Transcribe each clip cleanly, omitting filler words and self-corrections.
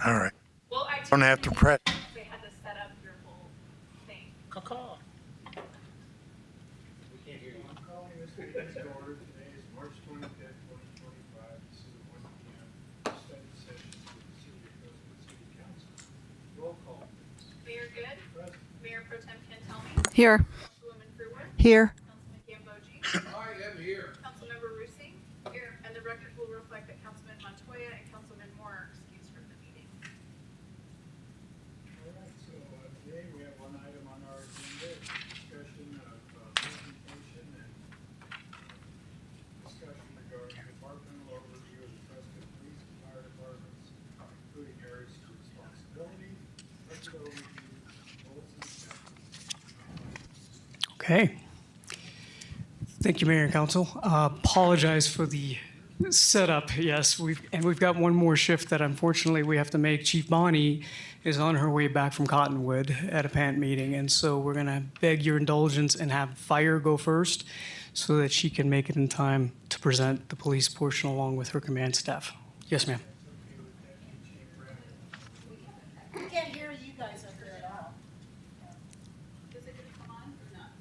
All right. Well, I Don't have to press. They had to set up your whole thing. Caw-caw. I'm calling this meeting to order. Today is March 25th, 2025. This is a 1 p.m. study session with the City of Prescott City Council. Roll call, please. Mayor Good, Present. Mayor Pro Tem Cantelmi, Here. Councilwoman Fruwer, Here. Councilman Gambogi, I am here. Councilmember Rusi. Here. And the record will reflect that Councilman Montoya and Councilman Moore are excused from the meeting. All right, so today we have one item on our agenda, discussion of presentation and discussion regarding departmental overview of the Prescott Police and Fire Departments, including areas of responsibility, record overview, goals and objectives. Okay. Thank you, Mayor and Council. Apologize for the setup. Yes, we've got one more shift that unfortunately we have to make. Chief Bonnie is on her way back from Cottonwood at a PANT meeting, and so we're going to beg your indulgence and have Fire go first so that she can make it in time to present the police portion along with her command staff. Yes, ma'am. We can't hear you guys up here at all. Is it going to come on or not?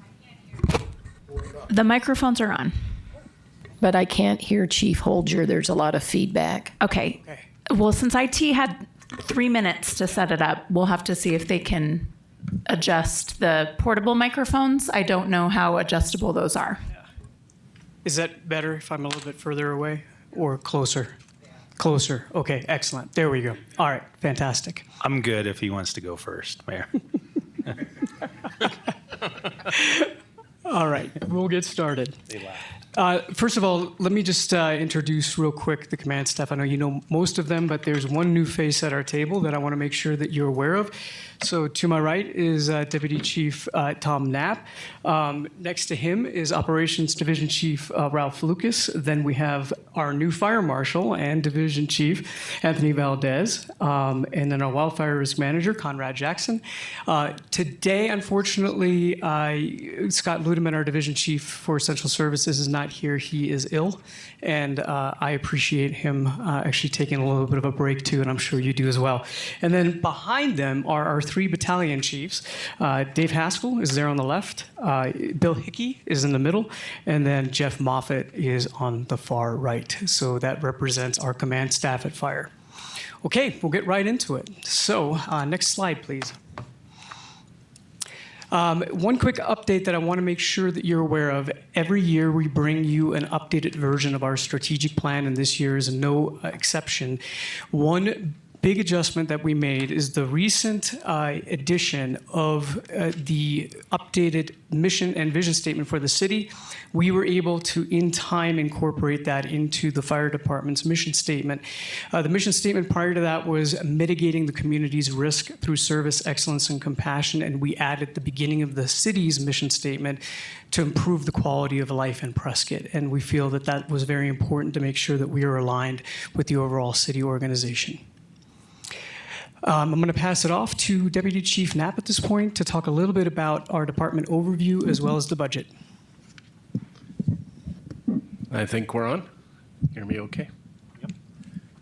I can't hear. The microphones are on. But I can't hear Chief Holger. There's a lot of feedback. Okay. Okay. Well, since IT had 3 minutes to set it up, we'll have to see if they can adjust the portable microphones. I don't know how adjustable those are. Is that better if I'm a little bit further away or closer? Closer. Okay, excellent. There we go. All right, fantastic. I'm good if he wants to go first, Mayor. All right, we'll get started. They laugh. First of all, let me just introduce real quick the command staff. I know you know most of them, but there's one new face at our table that I want to make sure that you're aware of. So to my right is Deputy Chief Tom Knapp. Next to him is Operations Division Chief Ralph Lucas. Then we have our new Fire Marshal and Division Chief Anthony Valdez. And then our Wildfire Risk Manager, Conrad Jackson. Today, unfortunately, Scott Ludeman, our Division Chief for Essential Services, is not here. He is ill. And I appreciate him actually taking a little bit of a break too, and I'm sure you do as well. And then behind them are our 3 battalion chiefs. Dave Haskell is there on the left. Bill Hickey is in the middle. And then Jeff Moffett is on the far right. So that represents our command staff at Fire. Okay, we'll get right into it. So next slide, please. One quick update that I want to make sure that you're aware of. Every year we bring you an updated version of our strategic plan, and this year is no exception. One big adjustment that we made is the recent addition of the updated mission and vision statement for the city. We were able to, in time, incorporate that into the fire department's mission statement. The mission statement prior to that was mitigating the community's risk through service, excellence, and compassion, and we added the beginning of the city's mission statement to improve the quality of life in Prescott. And we feel that that was very important to make sure that we are aligned with the overall city organization. I'm going to pass it off to Deputy Chief Knapp at this point to talk a little bit about our department overview as well as the budget. I think we're on. Hear me okay? Yep.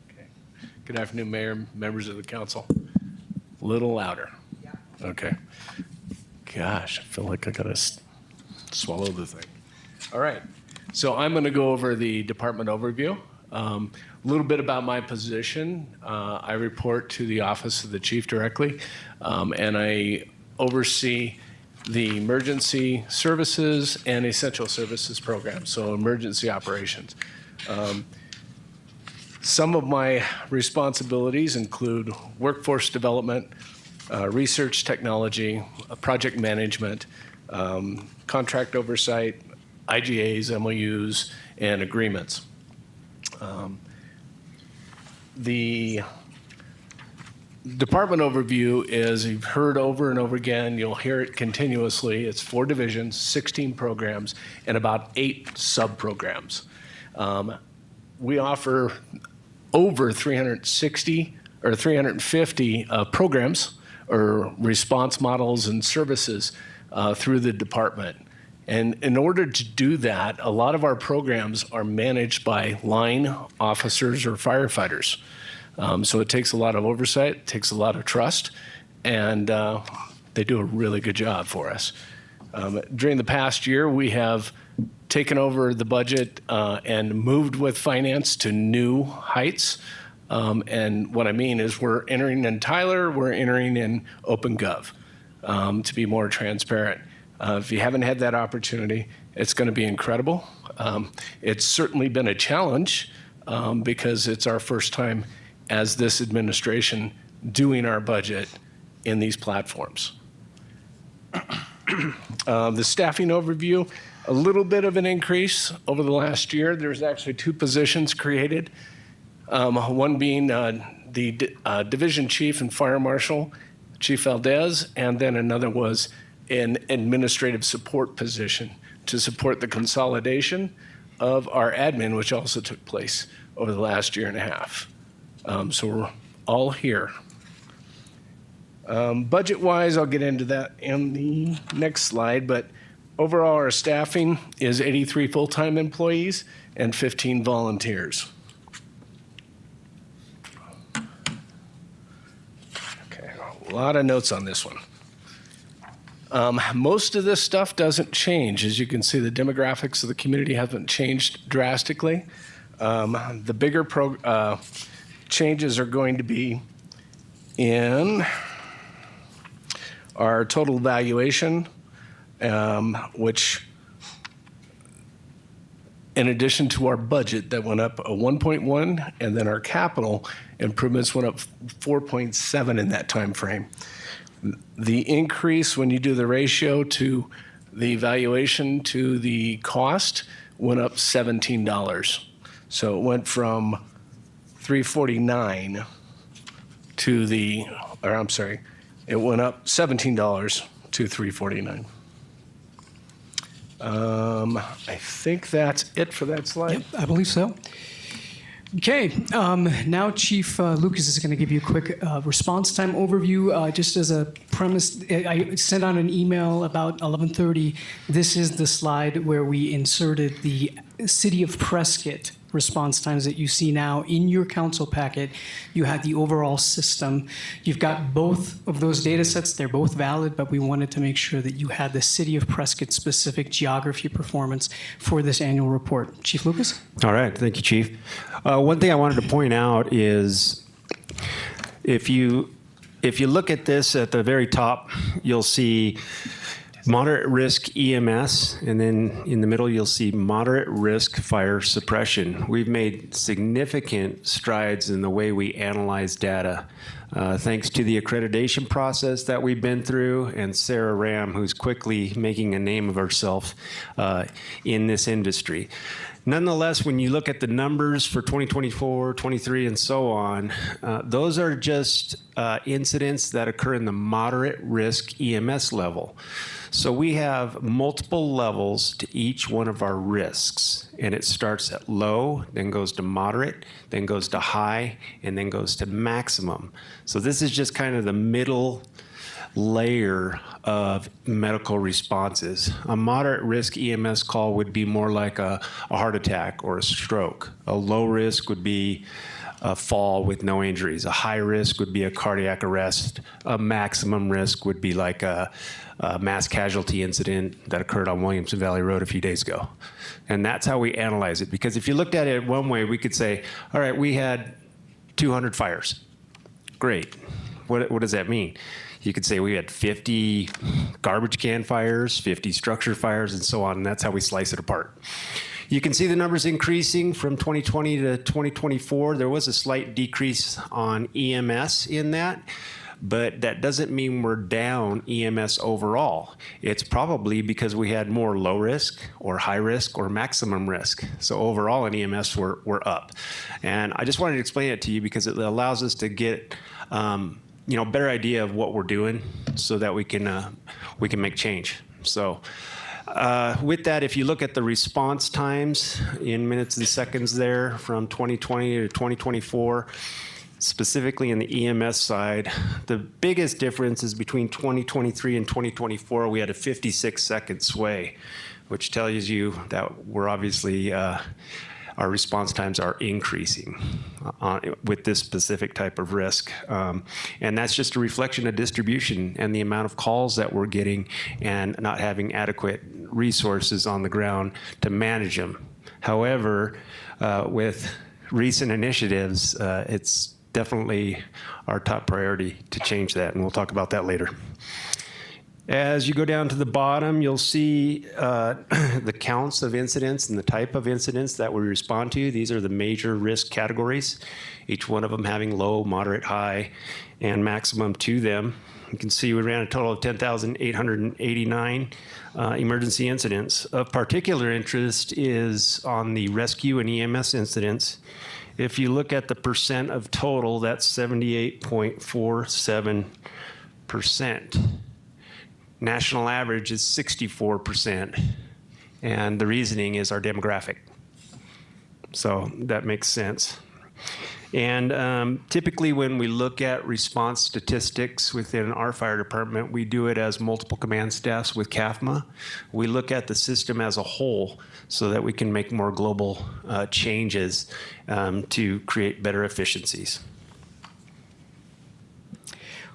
Okay. Good afternoon, Mayor, members of the council. A little louder. Yeah. Okay. Gosh, I feel like I gotta swallow the thing. All right. So I'm going to go over the department overview. A little bit about my position. I report to the Office of the Chief directly, and I oversee the emergency services and essential services program, so emergency operations. Some of my responsibilities include workforce development, research technology, project management, contract oversight, IGAs, MOUs, and agreements. The department overview is, you've heard over and over again, you'll hear it continuously. It's 4 divisions, 16 programs, and about 8 sub-programs. We offer over 360 or 350 programs or response models and services through the department. And in order to do that, a lot of our programs are managed by line officers or firefighters. So it takes a lot of oversight, it takes a lot of trust, and they do a really good job for us. During the past year, we have taken over the budget and moved with finance to new heights. And what I mean is we're entering in Tyler, we're entering in OpenGov to be more transparent. If you haven't had that opportunity, it's going to be incredible. It's certainly been a challenge because it's our first time as this administration doing our budget in these platforms. The staffing overview, a little bit of an increase over the last year. There's actually 2 positions created, one being the division chief and fire marshal, Chief Valdez, and then another was an administrative support position to support the consolidation of our admin, which also took place over the last year and a half. So we're all here. Budget-wise, I'll get into that in the next slide, but overall our staffing is 83 full-time employees and 15 volunteers. Okay, a lot of notes on this one. Most of this stuff doesn't change. As you can see, the demographics of the community haven't changed drastically. The bigger changes are going to be in our total valuation, which in addition to our budget that went up a 1.1, and then our capital improvements went up 4.7 in that time frame. The increase when you do the ratio to the valuation to the cost went up $17. So it went from $349 to the, or I'm sorry, it went up $17 to $349. I think that's it for that slide. Yep, I believe so. Okay, now Chief Lucas is going to give you a quick response time overview. Just as a premise, I sent out an email about 11:30. This is the slide where we inserted the City of Prescott response times that you see now in your council packet. You have the overall system. You've got both of those data sets. They're both valid, but we wanted to make sure that you had the City of Prescott specific geography performance for this annual report. Chief Lucas? All right. Thank you, Chief. One thing I wanted to point out is if you look at this at the very top, you'll see moderate risk EMS, and then in the middle, you'll see moderate risk fire suppression. We've made significant strides in the way we analyze data, thanks to the accreditation process that we've been through, and Sarah Ram, who's quickly making a name of herself in this industry. Nonetheless, when you look at the numbers for 2024, 23, and so on, those are just incidents that occur in the moderate risk EMS level. So we have multiple levels to each one of our risks, and it starts at low, then goes to moderate, then goes to high, and then goes to maximum. So this is just kind of the middle layer of medical responses. A moderate risk EMS call would be more like a heart attack or a stroke. A low risk would be a fall with no injuries. A high risk would be a cardiac arrest. A maximum risk would be like a mass casualty incident that occurred on Williamson Valley Road a few days ago. And that's how we analyze it. Because if you looked at it one way, we could say, all right, we had 200 fires. Great. What does that mean? You could say we had 50 garbage can fires, 50 structure fires, and so on, and that's how we slice it apart. You can see the numbers increasing from 2020 to 2024. There was a slight decrease on EMS in that, but that doesn't mean we're down EMS overall. It's probably because we had more low risk or high risk or maximum risk. So overall in EMS, we're up. And I just wanted to explain it to you because it allows us to get better idea of what we're doing so that we can make change. So with that, if you look at the response times in minutes and seconds there from 2020 to 2024, specifically in the EMS side, the biggest difference is between 2023 and 2024, we had a 56-second sway, which tells you that we're obviously our response times are increasing with this specific type of risk. And that's just a reflection of distribution and the amount of calls that we're getting and not having adequate resources on the ground to manage them. However, with recent initiatives, it's definitely our top priority to change that, and we'll talk about that later. As you go down to the bottom, you'll see the counts of incidents and the type of incidents that we respond to. These are the major risk categories, each one of them having low, moderate, high, and maximum to them. You can see we ran a total of 10,889 emergency incidents. Of particular interest is on the rescue and EMS incidents. If you look at the percent of total, that's 78.47%. National average is 64%, and the reasoning is our demographic. So that makes sense. And typically when we look at response statistics within our fire department, we do it as multiple command staffs with CAFMA. We look at the system as a whole so that we can make more global changes to create better efficiencies.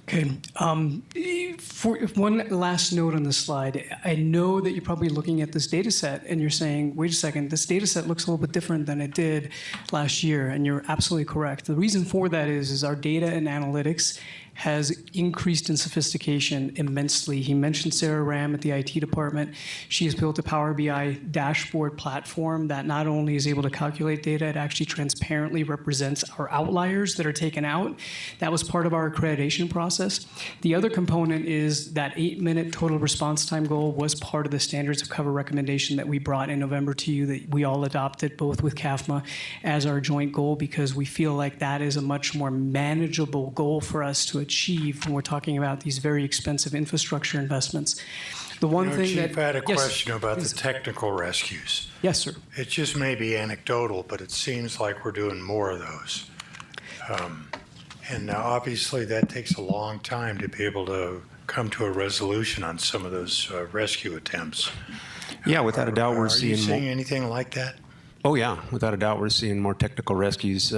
Okay. For one last note on this slide, I know that you're probably looking at this data set and you're saying, wait a second, this data set looks a little bit different than it did last year, and you're absolutely correct. The reason for that is our data and analytics has increased in sophistication immensely. He mentioned Sarah Ram at the IT department. She has built a Power BI dashboard platform that not only is able to calculate data, it actually transparently represents our outliers that are taken out. That was part of our accreditation process. The other component is that 8-minute total response time goal was part of the standards of cover recommendation that we brought in November to you, that we all adopted both with CAFMA as our joint goal, because we feel like that is a much more manageable goal for us to achieve when we're talking about these very expensive infrastructure investments. The one thing Chief, that I had a yes, question about please. the technical rescues. Yes, sir. It just may be anecdotal, but it seems like we're doing more of those. And now obviously that takes a long time to be able to come to a resolution on some of those rescue attempts. Yeah, without a doubt, we're Are you seeing seeing anything like that? Oh yeah, without a doubt, we're seeing more technical rescues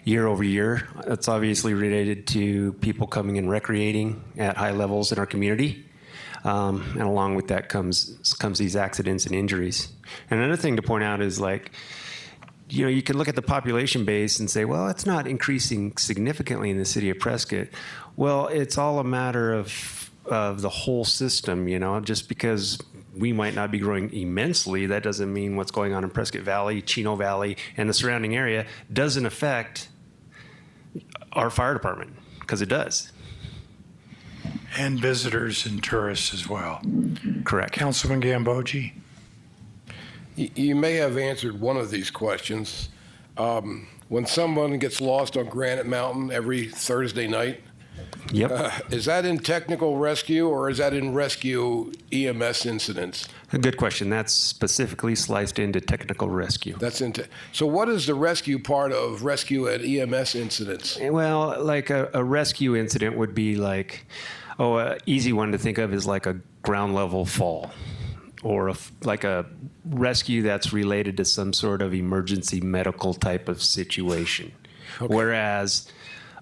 year over year. That's obviously related to people coming and recreating at high levels in our community, and along with that comes these accidents and injuries. And another thing to point out is, like, you know, you can look at the population base and say, well, it's not increasing significantly in the city of Prescott. Well, it's all a matter of the whole system. You know, just because we might not be growing immensely, that doesn't mean what's going on in Prescott Valley, Chino Valley, and the surrounding area doesn't affect our fire department, because it does. And visitors and tourists as well. Correct. Councilman Gambogi? You may have answered one of these questions. When someone gets lost on Granite Mountain every Thursday night, Yep. is that in technical rescue or is that in rescue EMS incidents? A good question. That's specifically sliced into technical rescue. That's into. So what is the rescue part of rescue and EMS incidents? Well, like a rescue incident would be like, an easy one to think of is like a ground level fall, or like a rescue that's related to some sort of emergency medical type of situation. Okay. Whereas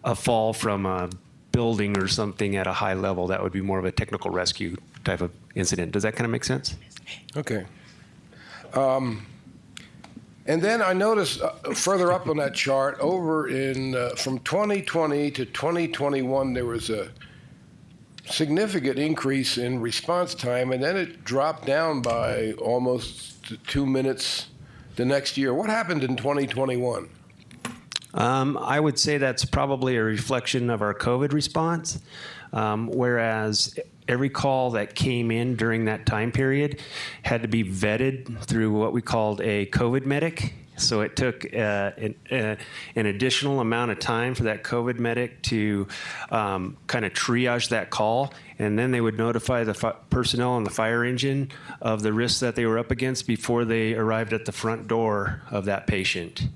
a fall from a building or something at a high level, that would be more of a technical rescue type of incident. Does that kind of make sense? Okay. And then I noticed further up on that chart, over in from 2020 to 2021, there was a significant increase in response time, and then it dropped down by almost 2 minutes the next year. What happened in 2021? I would say that's probably a reflection of our COVID response, whereas every call that came in during that time period had to be vetted through what we called a COVID medic. So it took an additional amount of time for that COVID medic to kind of triage that call, and then they would notify the personnel on the fire engine of the risks that they were up against before they arrived at the front door of that patient.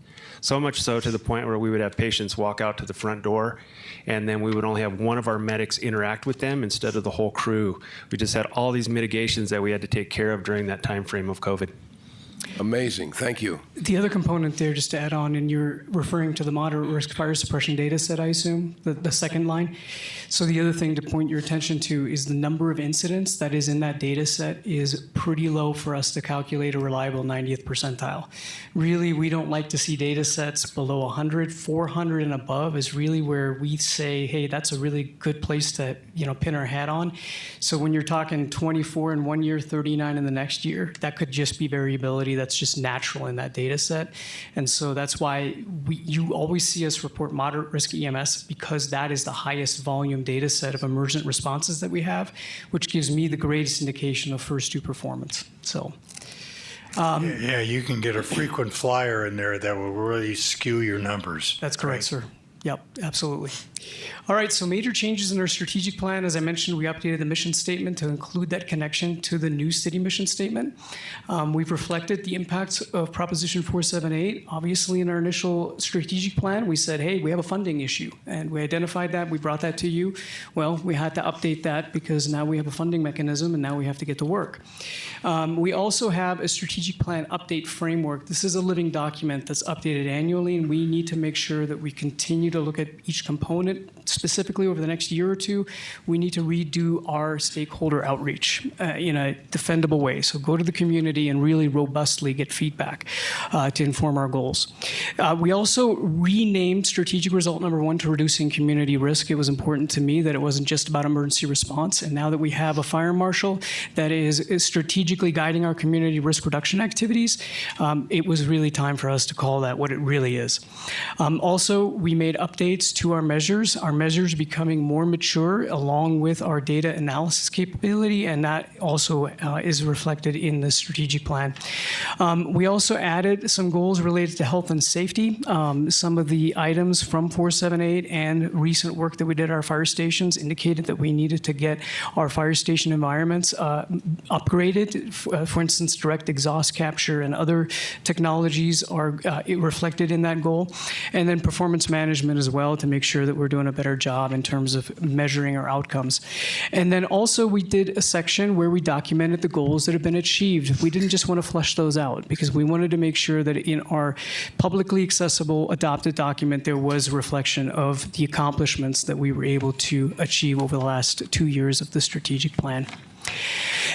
So much so to the point where we would have patients walk out to the front door, and then we would only have one of our medics interact with them instead of the whole crew. We just had all these mitigations that we had to take care of during that time frame of COVID. Amazing. Thank you. The other component there, just to add on, and you're referring to the moderate risk fire suppression data set, I assume, the second line. So the other thing to point your attention to is the number of incidents that is in that data set is pretty low for us to calculate a reliable 90th percentile. Really, we don't like to see data sets below 100. 400 and above is really where we say, hey, that's a really good place to pin our hat on. So when you're talking 24 in 1 year, 39 in the next year, that could just be variability that's just natural in that data set. And so that's why you always see us report moderate risk EMS, because that is the highest volume data set of emergent responses that we have, which gives me the greatest indication of first due performance. So. Yeah, you can get a frequent flyer in there that will really skew your numbers. That's correct, sir. Yep, absolutely. All right, so major changes in our strategic plan. As I mentioned, we updated the mission statement to include that connection to the new city mission statement. We've reflected the impacts of Proposition 478. Obviously, in our initial strategic plan, we said, hey, we have a funding issue, and we identified that. We brought that to you. Well, we had to update that because now we have a funding mechanism, and now we have to get to work. We also have a strategic plan update framework. This is a living document that's updated annually, and we need to make sure that we continue to look at each component specifically over the next year or two. We need to redo our stakeholder outreach in a defendable way. So go to the community and really robustly get feedback to inform our goals. We also renamed strategic result number 1 to reducing community risk. It was important to me that it wasn't just about emergency response. And now that we have a fire marshal that is strategically guiding our community risk reduction activities, it was really time for us to call that what it really is. Also, we made updates to our measures becoming more mature along with our data analysis capability, and that also is reflected in the strategic plan. We also added some goals related to health and safety. Some of the items from 478 and recent work that we did at our fire stations indicated that we needed to get our fire station environments upgraded. For instance, direct exhaust capture and other technologies are reflected in that goal. And then performance management as well, to make sure that we're doing a better job in terms of measuring our outcomes. And then also we did a section where we documented the goals that have been achieved. We didn't just want to flesh those out because we wanted to make sure that in our publicly accessible adopted document there was reflection of the accomplishments that we were able to achieve over the last 2 years of the strategic plan.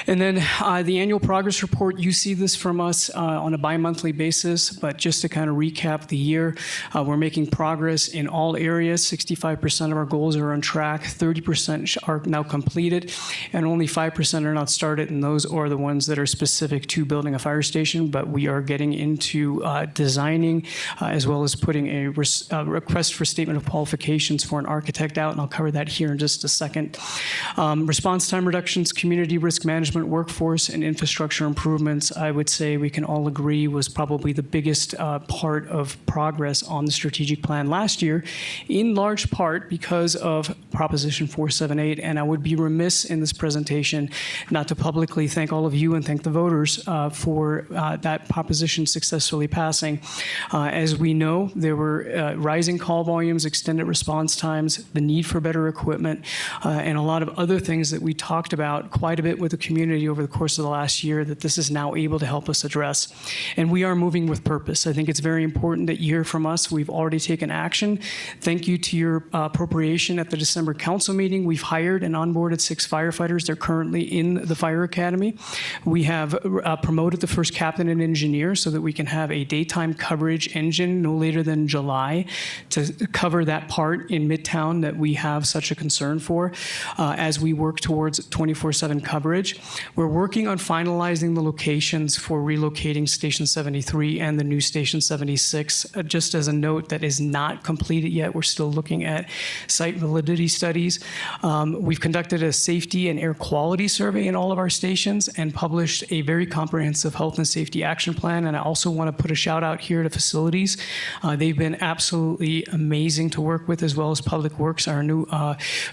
And then the annual progress report, you see this from us on a bi-monthly basis, but just to kind of recap the year, we're making progress in all areas. 65% of our goals are on track, 30% are now completed, and only 5% are not started, and those are the ones that are specific to building a fire station, but we are getting into designing as well as putting a request for statement of qualifications for an architect out, and I'll cover that here in just a second. Response time reductions, community risk management, workforce, and infrastructure improvements, I would say we can all agree was probably the biggest part of progress on the strategic plan last year, in large part because of Proposition 478. And I would be remiss in this presentation not to publicly thank all of you and thank the voters for that proposition successfully passing. As we know, there were rising call volumes, extended response times, the need for better equipment, and a lot of other things that we talked about quite a bit with the community over the course of the last year that this is now able to help us address. And we are moving with purpose. I think it's very important that you hear from us. We've already taken action. Thank you to your appropriation at the December council meeting. We've hired and onboarded 6 firefighters. They're currently in the fire academy. We have promoted the first captain and engineer so that we can have a daytime coverage engine no later than July to cover that part in Midtown that we have such a concern for as we work towards 24/7 coverage. We're working on finalizing the locations for relocating Station 73 and the new Station 76. Just as a note, that is not completed yet. We're still looking at site validity studies. We've conducted a safety and air quality survey in all of our stations and published a very comprehensive health and safety action plan. And I also want to put a shout out here to facilities. They've been absolutely amazing to work with, as well as Public Works. Our new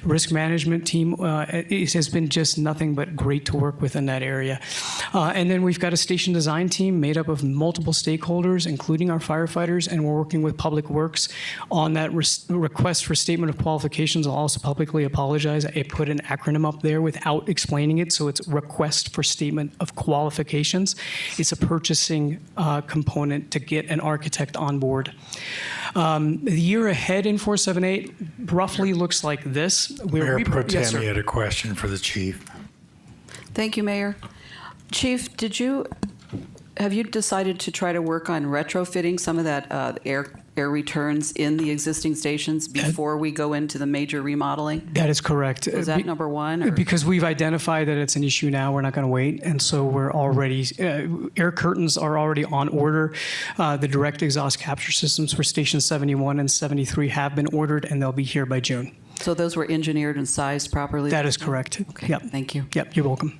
risk management team it has been just nothing but great to work with in that area. And then we've got a station design team made up of multiple stakeholders, including our firefighters, and we're working with Public Works on that request for statement of qualifications. I'll also publicly apologize. I put an acronym up there without explaining it, so it's request for statement of qualifications. It's a purchasing component to get an architect on board. The year ahead in 478 roughly looks like this. Mayor Pro Tem, Yes, sir. you had a question for the chief. Thank you, Mayor. Chief, have you decided to try to work on retrofitting some of that air returns in the existing stations before we go into the major remodeling? That is correct. Is that number one? Or? Because we've identified that it's an issue now, we're not going to wait. And so we're already, air curtains are already on order. The direct exhaust capture systems for Station 71 and 73 have been ordered, and they'll be here by June. So those were engineered and sized properly? That is correct. Okay, Yep. thank you. Yep, you're welcome.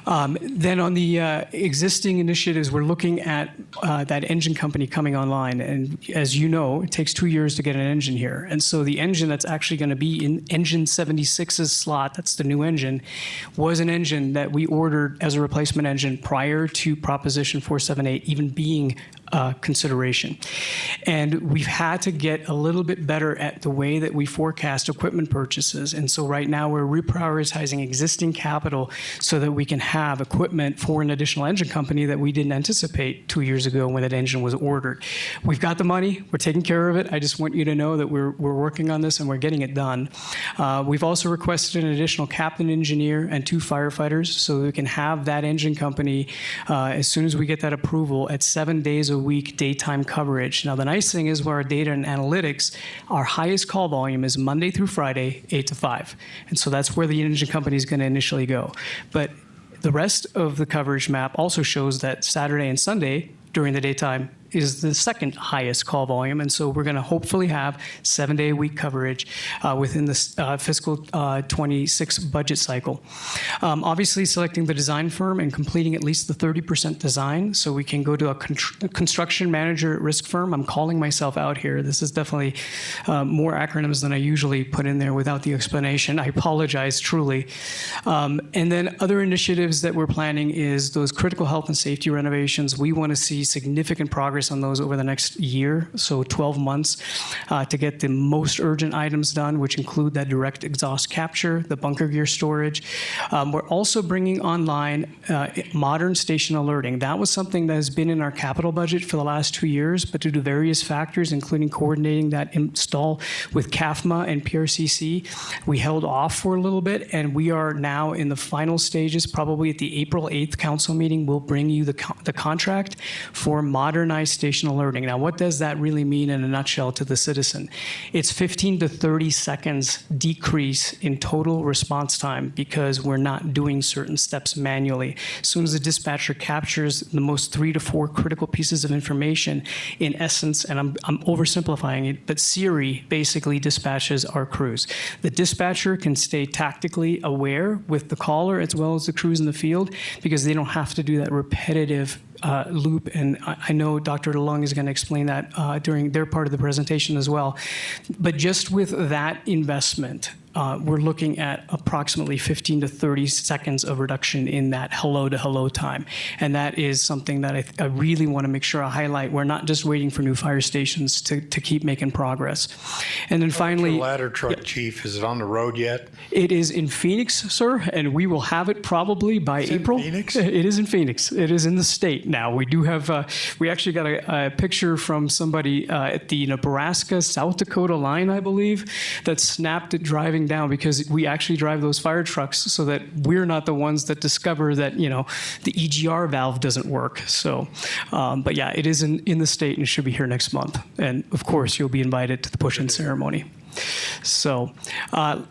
Then on the existing initiatives, we're looking at that engine company coming online. And as you know, it takes 2 years to get an engine here. And so the engine that's actually going to be in engine 76's slot, that's the new engine, was an engine that we ordered as a replacement engine prior to Proposition 478 even being consideration. And we've had to get a little bit better at the way that we forecast equipment purchases. And so right now we're reprioritizing existing capital so that we can have equipment for an additional engine company that we didn't anticipate 2 years ago when that engine was ordered. We've got the money, we're taking care of it. I just want you to know that we're working on this and we're getting it done. We've also requested an additional captain engineer and 2 firefighters so that we can have that engine company as soon as we get that approval at 7 days a week daytime coverage. Now the nice thing is with our data and analytics, our highest call volume is Monday through Friday, 8 to 5. And so that's where the engine company is going to initially go. But the rest of the coverage map also shows that Saturday and Sunday during the daytime is the second highest call volume. And so we're going to hopefully have 7-day-a-week coverage within the fiscal 26 budget cycle. Obviously, selecting the design firm and completing at least the 30% design so we can go to a construction manager at risk firm. I'm calling myself out here. This is definitely more acronyms than I usually put in there without the explanation. I apologize, truly. And then other initiatives that we're planning is those critical health and safety renovations. We want to see significant progress on those over the next year, so 12 months, to get the most urgent items done, which include that direct exhaust capture, the bunker gear storage. We're also bringing online modern station alerting. That was something that has been in our capital budget for the last 2 years, but due to various factors, including coordinating that install with CAFMA and PRCC, we held off for a little bit, and we are now in the final stages. Probably at the April 8th council meeting, we'll bring you the contract for modernized station alerting. Now, what does that really mean in a nutshell to the citizen? It's 15 to 30 seconds decrease in total response time because we're not doing certain steps manually. As soon as the dispatcher captures the most 3 to 4 critical pieces of information, in essence, and I'm oversimplifying it, but Siri basically dispatches our crews. The dispatcher can stay tactically aware with the caller as well as the crews in the field because they don't have to do that repetitive loop, and I know Dr. DeLong is going to explain that during their part of the presentation as well. But just with that investment, we're looking at approximately 15 to 30 seconds of reduction in that hello to hello time. And that is something that I really want to make sure I highlight. We're not just waiting for new fire stations to keep making progress. And then finally— The ladder truck, Chief, is it on the road yet? It is in Phoenix, sir, and we will have it probably by April. In Phoenix? It is in Phoenix. It is in the state now. We do have, we actually got a picture from somebody at the Nebraska-South Dakota line, I believe, that snapped it driving down because we actually drive those fire trucks so that we're not the ones that discover that, you know, the EGR valve doesn't work. So, but yeah, it is in the state and should be here next month. And of course, you'll be invited to the push-in ceremony. So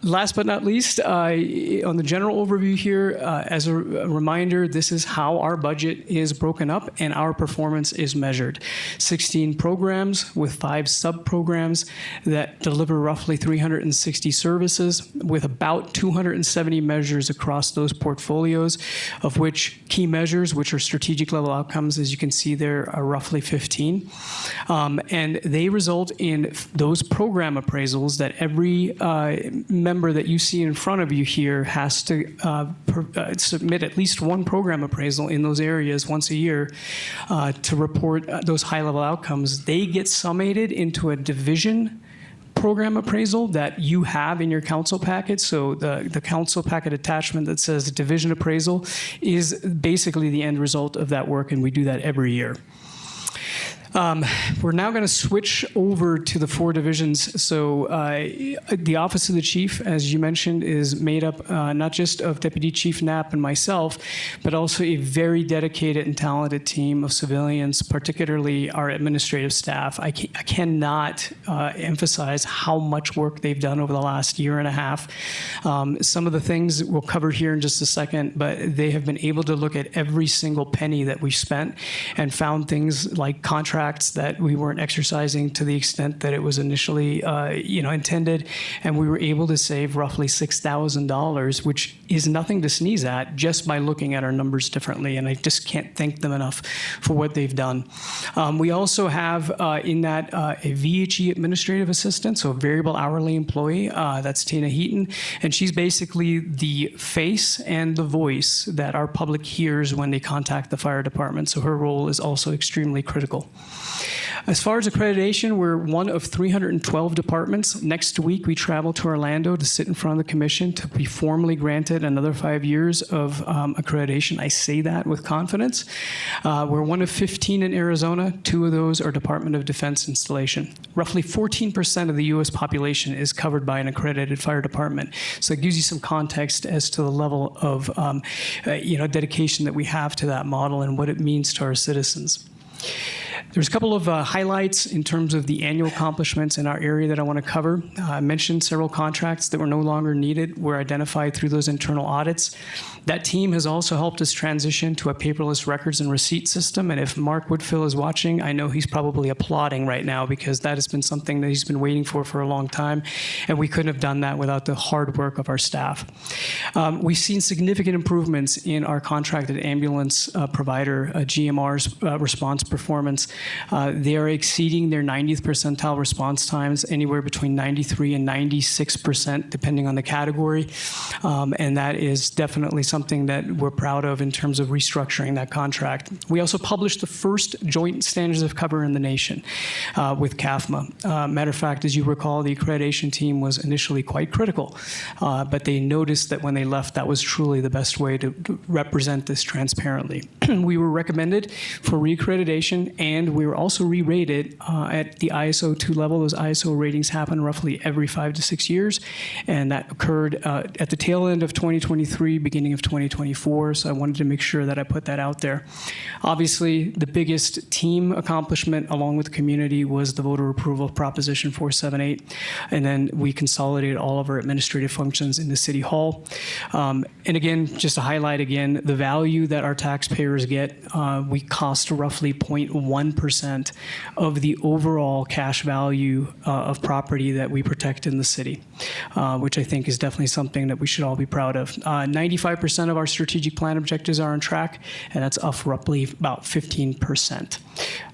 last but not least, on the general overview here, as a reminder, this is how our budget is broken up and our performance is measured. 16 programs with 5 sub-programs that deliver roughly 360 services with about 270 measures across those portfolios, of which key measures, which are strategic level outcomes, as you can see there, are roughly 15. And they result in those program appraisals appraisals that every member that you see in front of you here has to submit at least one program appraisal in those areas once a year to report those high-level outcomes. They get summated into a division program appraisal that you have in your council packet. So the council packet attachment that says division appraisal is basically the end result of that work, and we do that every year. We're now going to switch over to the 4 divisions. So the Office of the Chief, as you mentioned, is made up not just of Deputy Chief Knapp and myself, but also a very dedicated and talented team of civilians, particularly our administrative staff. I cannot emphasize how much work they've done over the last year and a half. Some of the things we'll cover here in just a second, but they have been able to look at every single penny that we've spent and found things like contracts that we weren't exercising to the extent that it was initially intended, and we were able to save roughly $6,000, which is nothing to sneeze at just by looking at our numbers differently, and I just can't thank them enough for what they've done. We also have in that a VHE administrative assistant, so a variable hourly employee. That's Tina Heaton, and she's basically the face and the voice that our public hears when they contact the fire department, so her role is also extremely critical. As far as accreditation, we're one of 312 departments. Next week, we travel to Orlando to sit in front of the commission to be formally granted another 5 years of accreditation. I say that with confidence. We're one of 15 in Arizona. 2 of those are Department of Defense installation. Roughly 14% of the U.S. population is covered by an accredited fire department. So it gives you some context as to the level of dedication that we have to that model and what it means to our citizens. There's a couple of highlights in terms of the annual accomplishments in our area that I want to cover. I mentioned several contracts that were no longer needed were identified through those internal audits. That team has also helped us transition to a paperless records and receipt system. And if Mark Woodfill is watching, I know he's probably applauding right now because that has been something that he's been waiting for a long time. And we couldn't have done that without the hard work of our staff. We've seen significant improvements in our contracted ambulance provider, GMR's response performance. They are exceeding their 90th percentile response times, anywhere between 93 and 96%, depending on the category. And that is definitely something that we're proud of in terms of restructuring that contract. We also published the first joint standards of cover in the nation with CAFMA. Matter of fact, as you recall, the accreditation team was initially quite critical, but they noticed that when they left, that was truly the best way to represent this transparently. We were recommended for reaccreditation, and we were also re-rated at the ISO 2 level. Those ISO ratings happen roughly every 5 to 6 years, and that occurred at the tail end of 2023, beginning of 2024, so I wanted to make sure that I put that out there. Obviously, the biggest team accomplishment along with the community was the voter approval of Proposition 478, and then we consolidated all of our administrative functions in the City Hall. And again, just to highlight again, the value that our taxpayers get, we cost roughly 0.1% of the overall cash value of property that we protect in the city, which I think is definitely something that we should all be proud of. 95% of our strategic plan objectives are on track, and that's up roughly about 15%.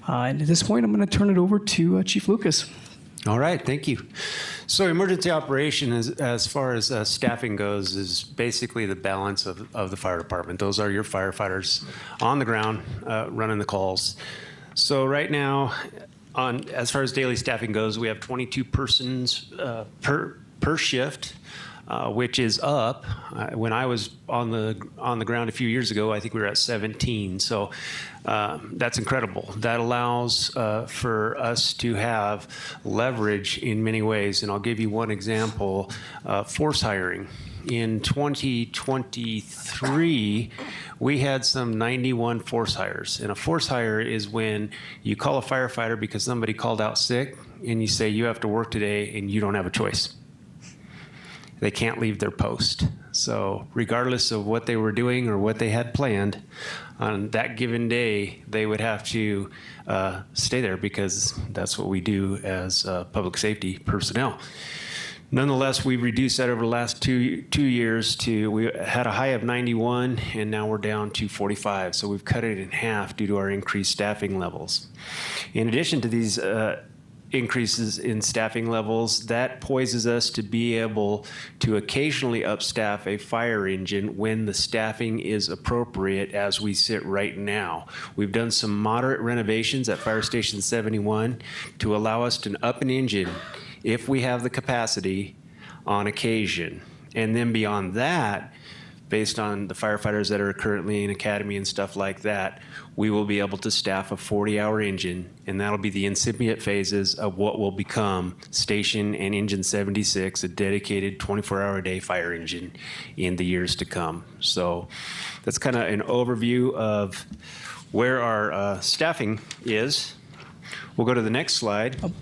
And at this point, I'm going to turn it over to Chief Lucas. All right, thank you. So emergency operation, as far as staffing goes, is basically the balance of the fire department. Those are your firefighters on the ground running the calls. So right now, as far as daily staffing goes, we have 22 persons per shift, which is up. When I was on the ground a few years ago, I think we were at 17. So that's incredible. That allows for us to have leverage in many ways. And I'll give you one example, force hiring. In 2023, we had some 91 force hires. And a force hire is when you call a firefighter because somebody called out sick and you say, you have to work today and you don't have a choice. They can't leave their post. So regardless of what they were doing or what they had planned, on that given day, they would have to stay there because that's what we do as public safety personnel. Nonetheless, we've reduced that over the last two years we had a high of 91, and now we're down to 45. So we've cut it in half due to our increased staffing levels. In addition to these increases in staffing levels, that poises us to be able to occasionally upstaff a fire engine when the staffing is appropriate as we sit right now. We've done some moderate renovations at Fire Station 71 to allow us to up an engine if we have the capacity on occasion. And then beyond that, based on the firefighters that are currently in academy and stuff like that, we will be able to staff a 40-hour engine, and that'll be the incipient phases of what will become Station and Engine 76, a dedicated 24-hour-a-day fire engine in the years to come. So that's kind of an overview of where our staffing is. We'll go to the next slide. Oh,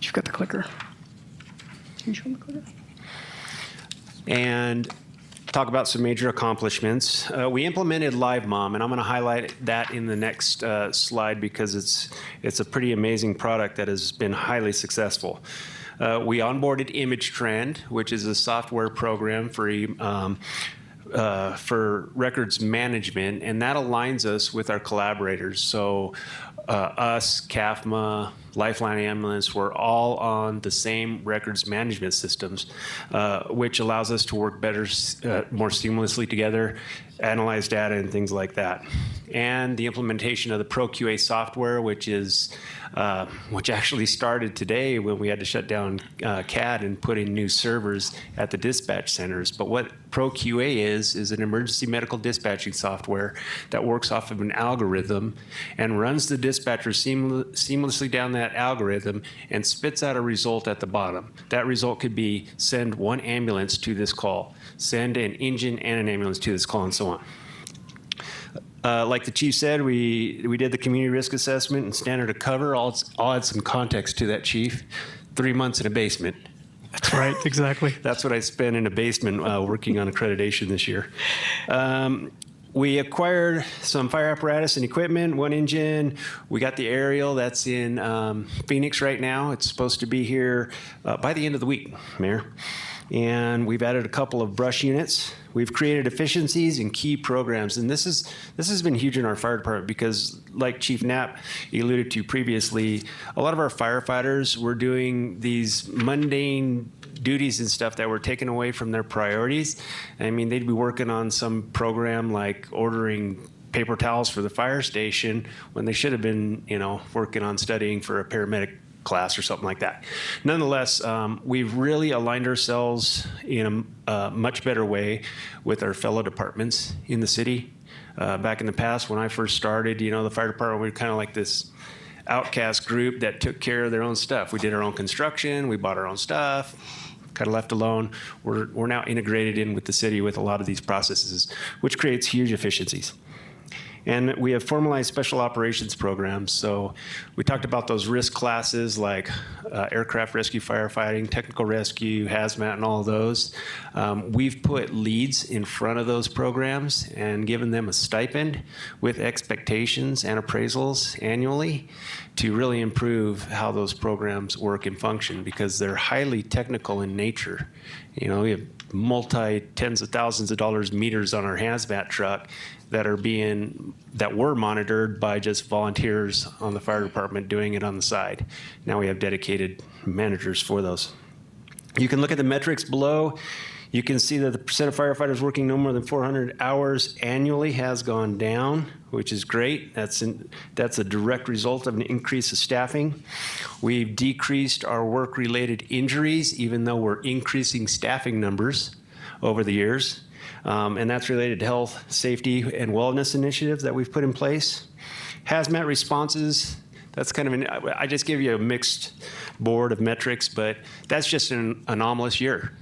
you've got the clicker. Can you show me the clicker? And talk about some major accomplishments. We implemented LiveMom, and I'm going to highlight that in the next slide because it's a pretty amazing product that has been highly successful. We onboarded ImageTrend, which is a software program for records management, and that aligns us with our collaborators. So us, CAFMA, Lifeline Ambulance, we're all on the same records management systems, which allows us to work better, more seamlessly together, analyze data and things like that. And the implementation of the ProQA software, which actually started today when we had to shut down CAD and put in new servers at the dispatch centers. But what ProQA is an emergency medical dispatching software that works off of an algorithm and runs the dispatcher seamlessly down that algorithm and spits out a result at the bottom. That result could be send one ambulance to this call, send an engine and an ambulance to this call, and so on. Like the chief said, we did the community risk assessment and standard of cover. I'll add some context to that, chief. 3 months in a basement. That's right, exactly. That's what I spent in a basement working on accreditation this year. We acquired some fire apparatus and equipment, one engine. We got the aerial that's in Phoenix right now. It's supposed to be here by the end of the week, Mayor. And we've added a couple of brush units. We've created efficiencies in key programs, and this has been huge in our fire department because, like Chief Knapp alluded to previously, a lot of our firefighters were doing these mundane duties and stuff that were taken away from their priorities. I mean, they'd be working on some program like ordering paper towels for the fire station when they should have been, working on studying for a paramedic class or something like that. Nonetheless, we've really aligned ourselves in a much better way with our fellow departments in the city. Back in the past, when I first started, the fire department, we were kind of like this outcast group that took care of their own stuff. We did our own construction, we bought our own stuff, kind of left alone. We're now integrated in with the city with a lot of these processes, which creates huge efficiencies. And we have formalized special operations programs. So we talked about those risk classes like aircraft rescue firefighting, technical rescue, hazmat, and all of those. We've put leads in front of those programs and given them a stipend with expectations and appraisals annually to really improve how those programs work and function because they're highly technical in nature. We have tens of thousands of dollars meters on our hazmat truck that were monitored by just volunteers on the fire department doing it on the side. Now we have dedicated managers for those. You can look at the metrics below. You can see that the percent of firefighters working no more than 400 hours annually has gone down, which is great. That's a direct result of an increase of staffing. We've decreased our work-related injuries, even though we're increasing staffing numbers over the years. And that's related to health, safety, and wellness initiatives that we've put in place. Hazmat responses, that's kind of I just gave you a mixed board of metrics, but that's just an anomalous year.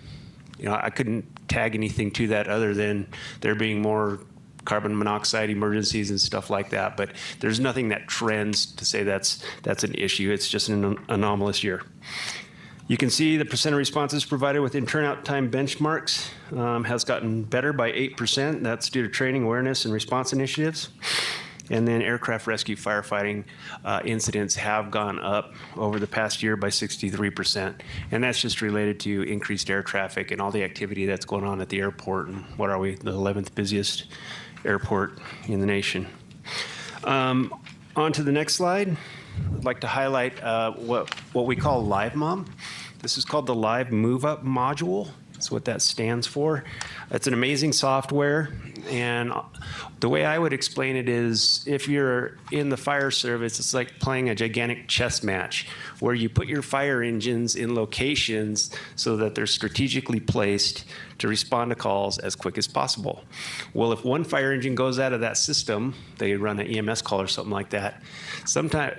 I couldn't tag anything to that other than there being more carbon monoxide emergencies and stuff like that, but there's nothing that trends to say that's an issue. It's just an anomalous year. You can see the percent of responses provided within turnout time benchmarks has gotten better by 8%. That's due to training, awareness, and response initiatives. And then aircraft rescue firefighting incidents have gone up over the past year by 63%. And that's just related to increased air traffic and all the activity that's going on at the airport. And what are we, the 11th busiest airport in the nation? On to the next slide. I'd like to highlight what we call Live Mom. This is called the Live Move Up module. That's what that stands for. It's an amazing software, and the way I would explain it is if you're in the fire service, it's like playing a gigantic chess match where you put your fire engines in locations so that they're strategically placed to respond to calls as quick as possible. Well, if one fire engine goes out of that system, they run an EMS call or something like that. Sometime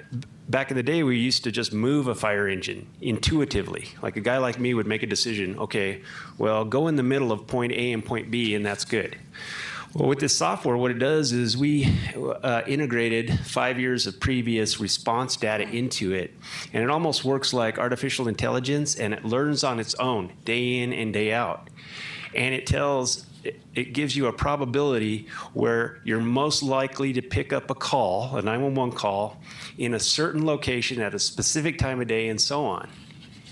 back in the day, we used to just move a fire engine intuitively. Like a guy like me would make a decision, okay, well, go in the middle of point A and point B, and that's good. Well, with this software, what it does is we integrated 5 years of previous response data into it, and it almost works like artificial intelligence, and it learns on its own day in and day out. And it gives you a probability where you're most likely to pick up a call, a 911 call, in a certain location at a specific time of day and so on.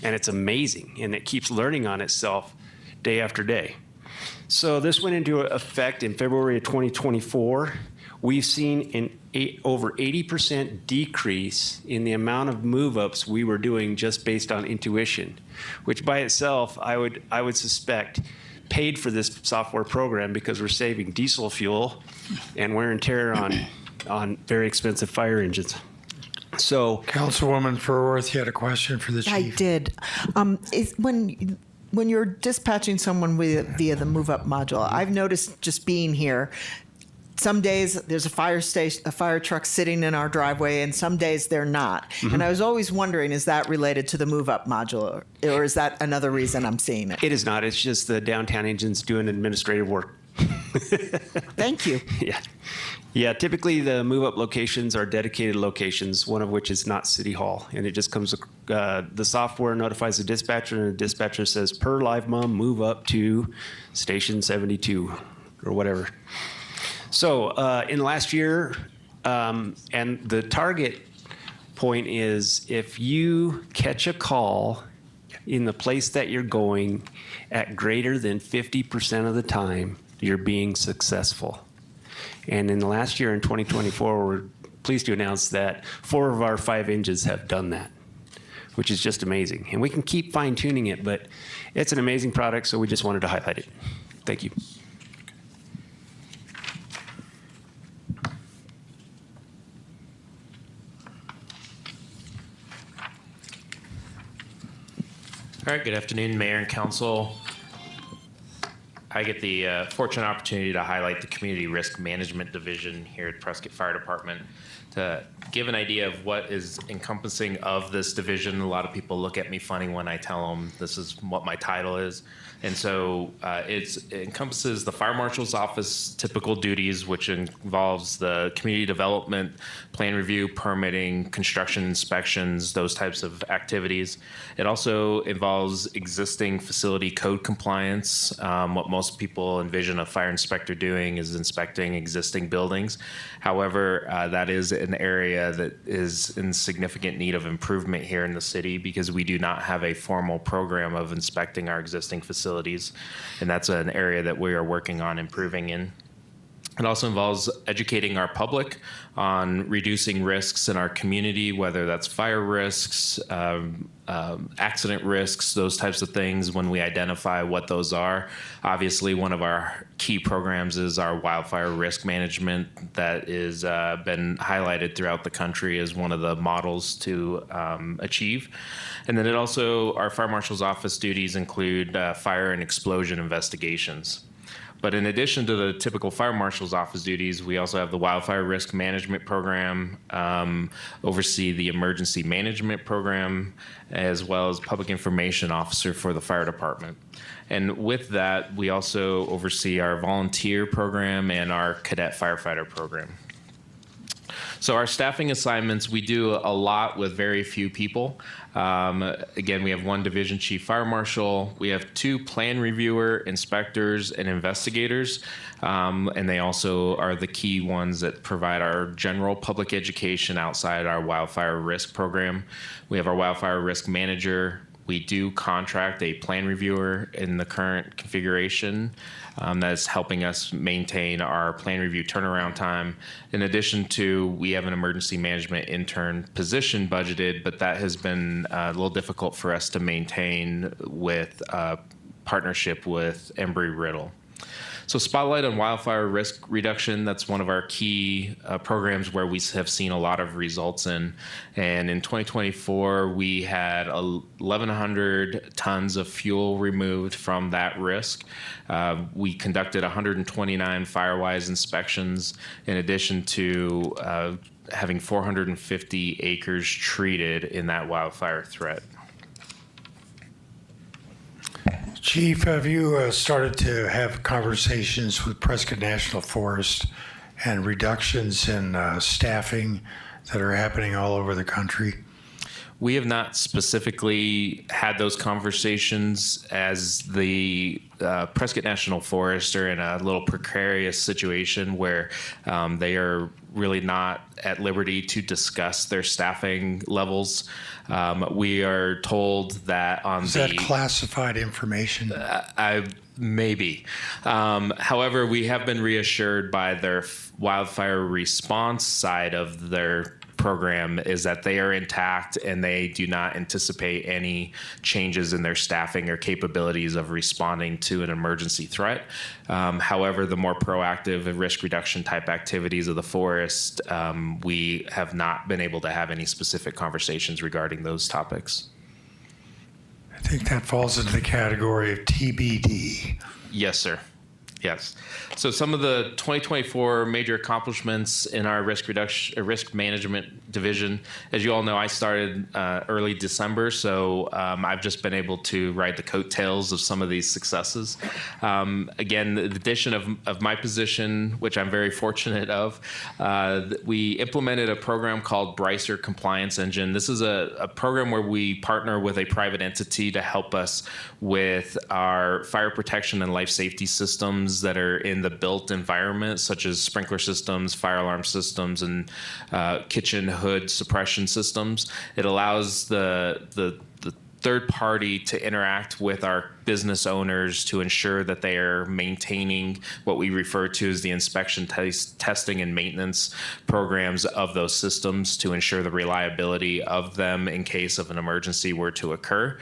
And it's amazing, and it keeps learning on itself day after day. So this went into effect in February of 2024. We've seen over 80% decrease in the amount of move-ups we were doing just based on intuition, which by itself, I would suspect, paid for this software program because we're saving diesel fuel and wear and tear on very expensive fire engines. So, Councilwoman Furworth, you had a question for the chief? I did. When you're dispatching someone via the Move Up module, I've noticed just being here, some days there's a fire truck sitting in our driveway, and some days they're not. Mm-hmm. And I was always wondering, is that related to the Move Up module, or is that another reason I'm seeing it? It is not. It's just the downtown engines doing administrative work. Thank you. Yeah. Typically, the move-up locations are dedicated locations, one of which is not City Hall, and it just comes. The software notifies the dispatcher, and the dispatcher says, "Per Live Mom, move up to Station 72," or whatever. So, in the last year, and the target point is if you catch a call in the place that you're going at greater than 50% of the time, you're being successful. And in the last year, in 2024, we're pleased to announce that 4 of our 5 engines have done that, which is just amazing. And we can keep fine-tuning it, but it's an amazing product, so we just wanted to highlight it. Thank you. All right, good afternoon, Mayor and Council. I get the fortunate opportunity to highlight the Community Risk Management Division here at Prescott Fire Department. To give an idea of what is encompassing of this division, a lot of people look at me funny when I tell them this is what my title is. And so it encompasses the Fire Marshal's Office typical duties, which involves the community development, plan review, permitting, construction inspections, those types of activities. It also involves existing facility code compliance. What most people envision a fire inspector doing is inspecting existing buildings. However, that is an area that is in significant need of improvement here in the city because we do not have a formal program of inspecting our existing facilities. And that's an area that we are working on improving in. It also involves educating our public on reducing risks in our community, whether that's fire risks, accident risks, those types of things when we identify what those are. Obviously, one of our key programs is our wildfire risk management that is been highlighted throughout the country as one of the models to achieve. And then our Fire Marshal's Office duties include fire and explosion investigations. But in addition to the typical Fire Marshal's Office duties, we also have the Wildfire Risk Management Program, oversee the Emergency Management Program, as well as Public Information Officer for the Fire Department. And with that, we also oversee our volunteer program and our cadet firefighter program. So our staffing assignments, we do a lot with very few people. Again, we have 1 division chief fire marshal. We have 2 plan reviewer, inspectors, and investigators. And they also are the key ones that provide our general public education outside our wildfire risk program. We have our wildfire risk manager, We do contract a plan reviewer in the current configuration that's helping us maintain our plan review turnaround time. In addition to, we have an emergency management intern position budgeted, but that has been a little difficult for us to maintain with partnership with Embry-Riddle. So Spotlight on Wildfire Risk Reduction, that's one of our key programs where we have seen a lot of results in. And in 2024, we had 1,100 tons of fuel removed from that risk. We conducted 129 Firewise inspections in addition to having 450 acres treated in that wildfire threat. Chief, have you started to have conversations with Prescott National Forest and reductions in staffing that are happening all over the country? We have not specifically had those conversations, as the Prescott National Forest are in a little precarious situation where they are really not at liberty to discuss their staffing levels. We are told that on Is that classified information? Maybe. However, we have been reassured by their wildfire response side of their program is that they are intact and they do not anticipate any changes in their staffing or capabilities of responding to an emergency threat. However, the more proactive and risk reduction type activities of the forest, we have not been able to have any specific conversations regarding those topics. I think that falls into the category of TBD. Yes, sir. Yes. So some of the 2024 major accomplishments in our risk management division, as you all know, I started early December, so I've just been able to ride the coattails of some of these successes. Again, the addition of my position, which I'm very fortunate of, we implemented a program called Brycer Compliance Engine. This is a program where we partner with a private entity to help us with our fire protection and life safety systems that are in the built environment, such as sprinkler systems, fire alarm systems, and kitchen hood suppression systems. It allows the third party to interact with our business owners to ensure that they are maintaining what we refer to as the inspection, testing, and maintenance programs of those systems to ensure the reliability of them in case of an emergency were to occur.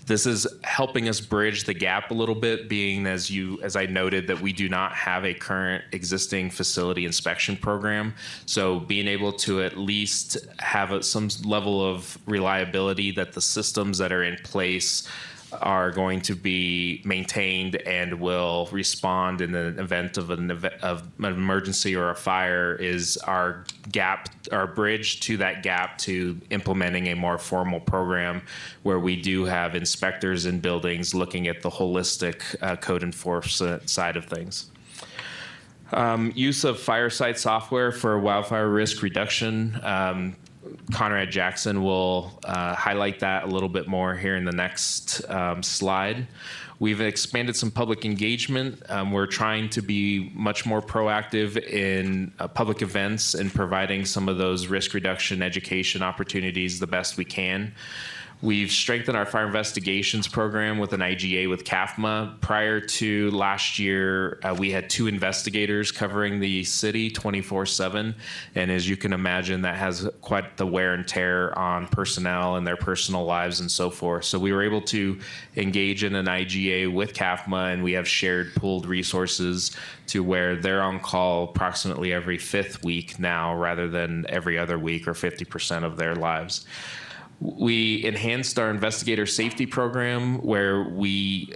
This is helping us bridge the gap a little bit, being as I noted that we do not have a current existing facility inspection program. So being able to at least have some level of reliability that the systems that are in place are going to be maintained and will respond in the event of an emergency or a fire is our bridge to that gap to implementing a more formal program where we do have inspectors in buildings looking at the holistic code enforcement side of things. Use of Fireside software for wildfire risk reduction. Conrad Jackson will highlight that a little bit more here in the next slide. We've expanded some public engagement. We're trying to be much more proactive in public events and providing some of those risk reduction education opportunities the best we can. We've strengthened our fire investigations program with an IGA with CAFMA. Prior to last year, we had 2 investigators covering the city 24/7. And as you can imagine, that has quite the wear and tear on personnel and their personal lives and so forth. So we were able to engage in an IGA with CAFMA, and we have shared pooled resources to where they're on call approximately every 5th week now rather than every other week or 50% of their lives. We enhanced our investigator safety program where we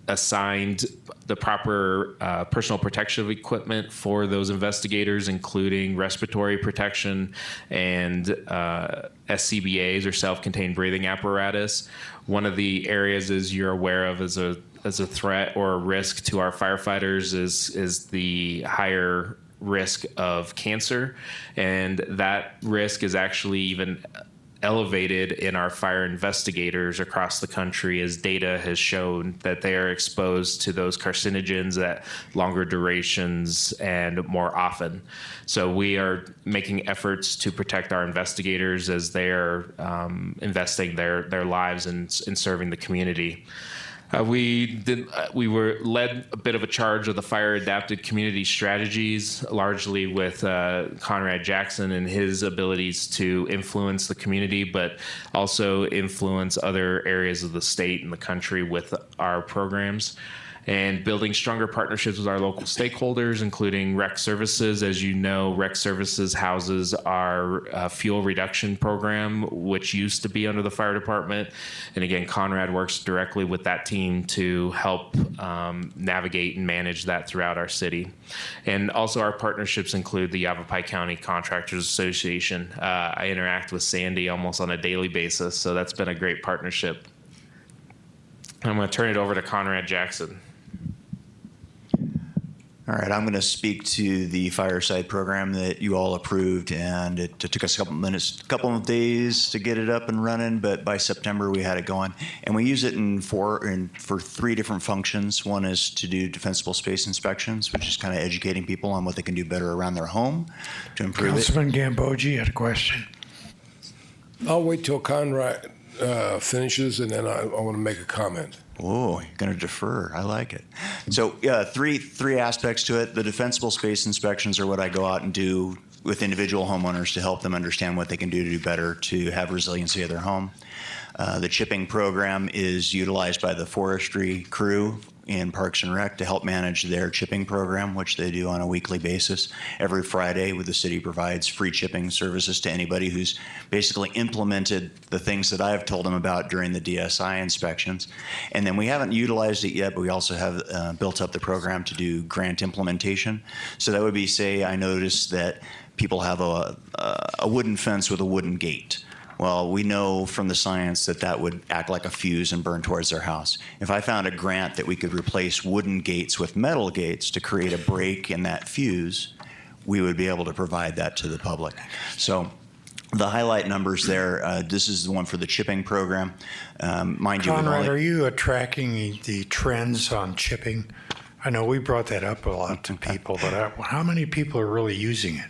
assigned the proper personal protective equipment for those investigators, including respiratory protection and SCBAs or self-contained breathing apparatus. One of the areas, as you're aware of, as a threat or a risk to our firefighters is the higher risk of cancer, and that risk is actually even elevated in our fire investigators across the country as data has shown that they are exposed to those carcinogens at longer durations and more often. So we are making efforts to protect our investigators as they are investing their lives in serving the community. We were led a bit of a charge of the fire adapted community strategies, largely with Conrad Jackson and his abilities to influence the community, but also influence other areas of the state and the country with our programs. And building stronger partnerships with our local stakeholders, including Rec Services. As you know, Rec Services houses our fuel reduction program, which used to be under the fire department. And again, Conrad works directly with that team to help navigate and manage that throughout our city. And also our partnerships include the Yavapai County Contractors Association. I interact with Sandy almost on a daily basis, so that's been a great partnership. I'm going to turn it over to Conrad Jackson. All right, I'm going to speak to the fireside program that you all approved, and it took us a couple of days to get it up and running, but by September we had it going. And we use it for 3 different functions. One is to do defensible space inspections, which is kind of educating people on what they can do better around their home to improve Councilman Gambogi had a question. I'll wait till Conrad finishes, and then I want to make a comment. Oh, you're going to defer. I like it. So, three aspects to it. The defensible space inspections are what I go out and do with individual homeowners to help them understand what they can do to do better to have resiliency of their home. The chipping program is utilized by the forestry crew in Parks and Rec to help manage their chipping program, which they do on a weekly basis. Every Friday, the city provides free chipping services to anybody who's basically implemented the things that I've told them about during the DSI inspections. And then we haven't utilized it yet, but we also have built up the program to do grant implementation. So that would be, say, I noticed that people have a wooden fence with a wooden gate. Well, we know from the science that that would act like a fuse and burn towards their house. If I found a grant that we could replace wooden gates with metal gates to create a break in that fuse, we would be able to provide that to the public. So the highlight numbers there, this is the one for the chipping program. Mind you, Conrad, are you tracking the trends on chipping? I know we brought that up a lot to people, but how many people are really using it?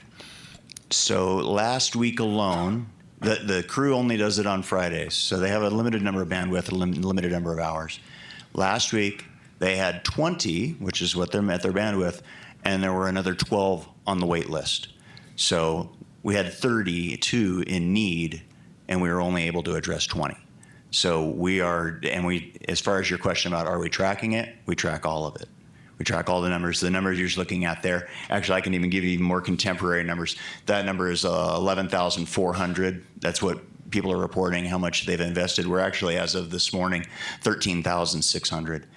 So last week alone, the crew only does it on Fridays, so they have a limited number of bandwidth, a limited number of hours. Last week, they had 20, which is what they're at their bandwidth, and there were another 12 on the wait list. So we had 32 in need, and we were only able to address 20. So as far as your question about are we tracking it, we track all of it. We track all the numbers. The numbers you're just looking at there, actually, I can even give you even more contemporary numbers. That number is 11,400. That's what people are reporting, how much they've invested. We're actually, as of this morning, 13,600.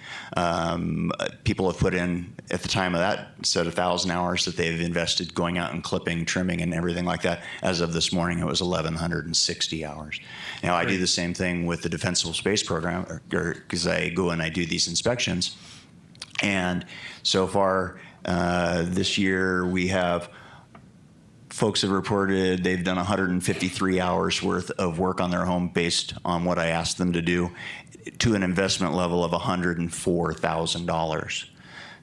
People have put in, at the time of that, said 1,000 hours that they've invested going out and clipping, trimming, and everything like that. As of this morning, it was 1,160 hours. Now, I do the same thing with the defensible space program, because I go and I do these inspections. And so far this year, we have folks have reported they've done 153 hours worth of work on their home based on what I asked them to do, to an investment level of $104,000.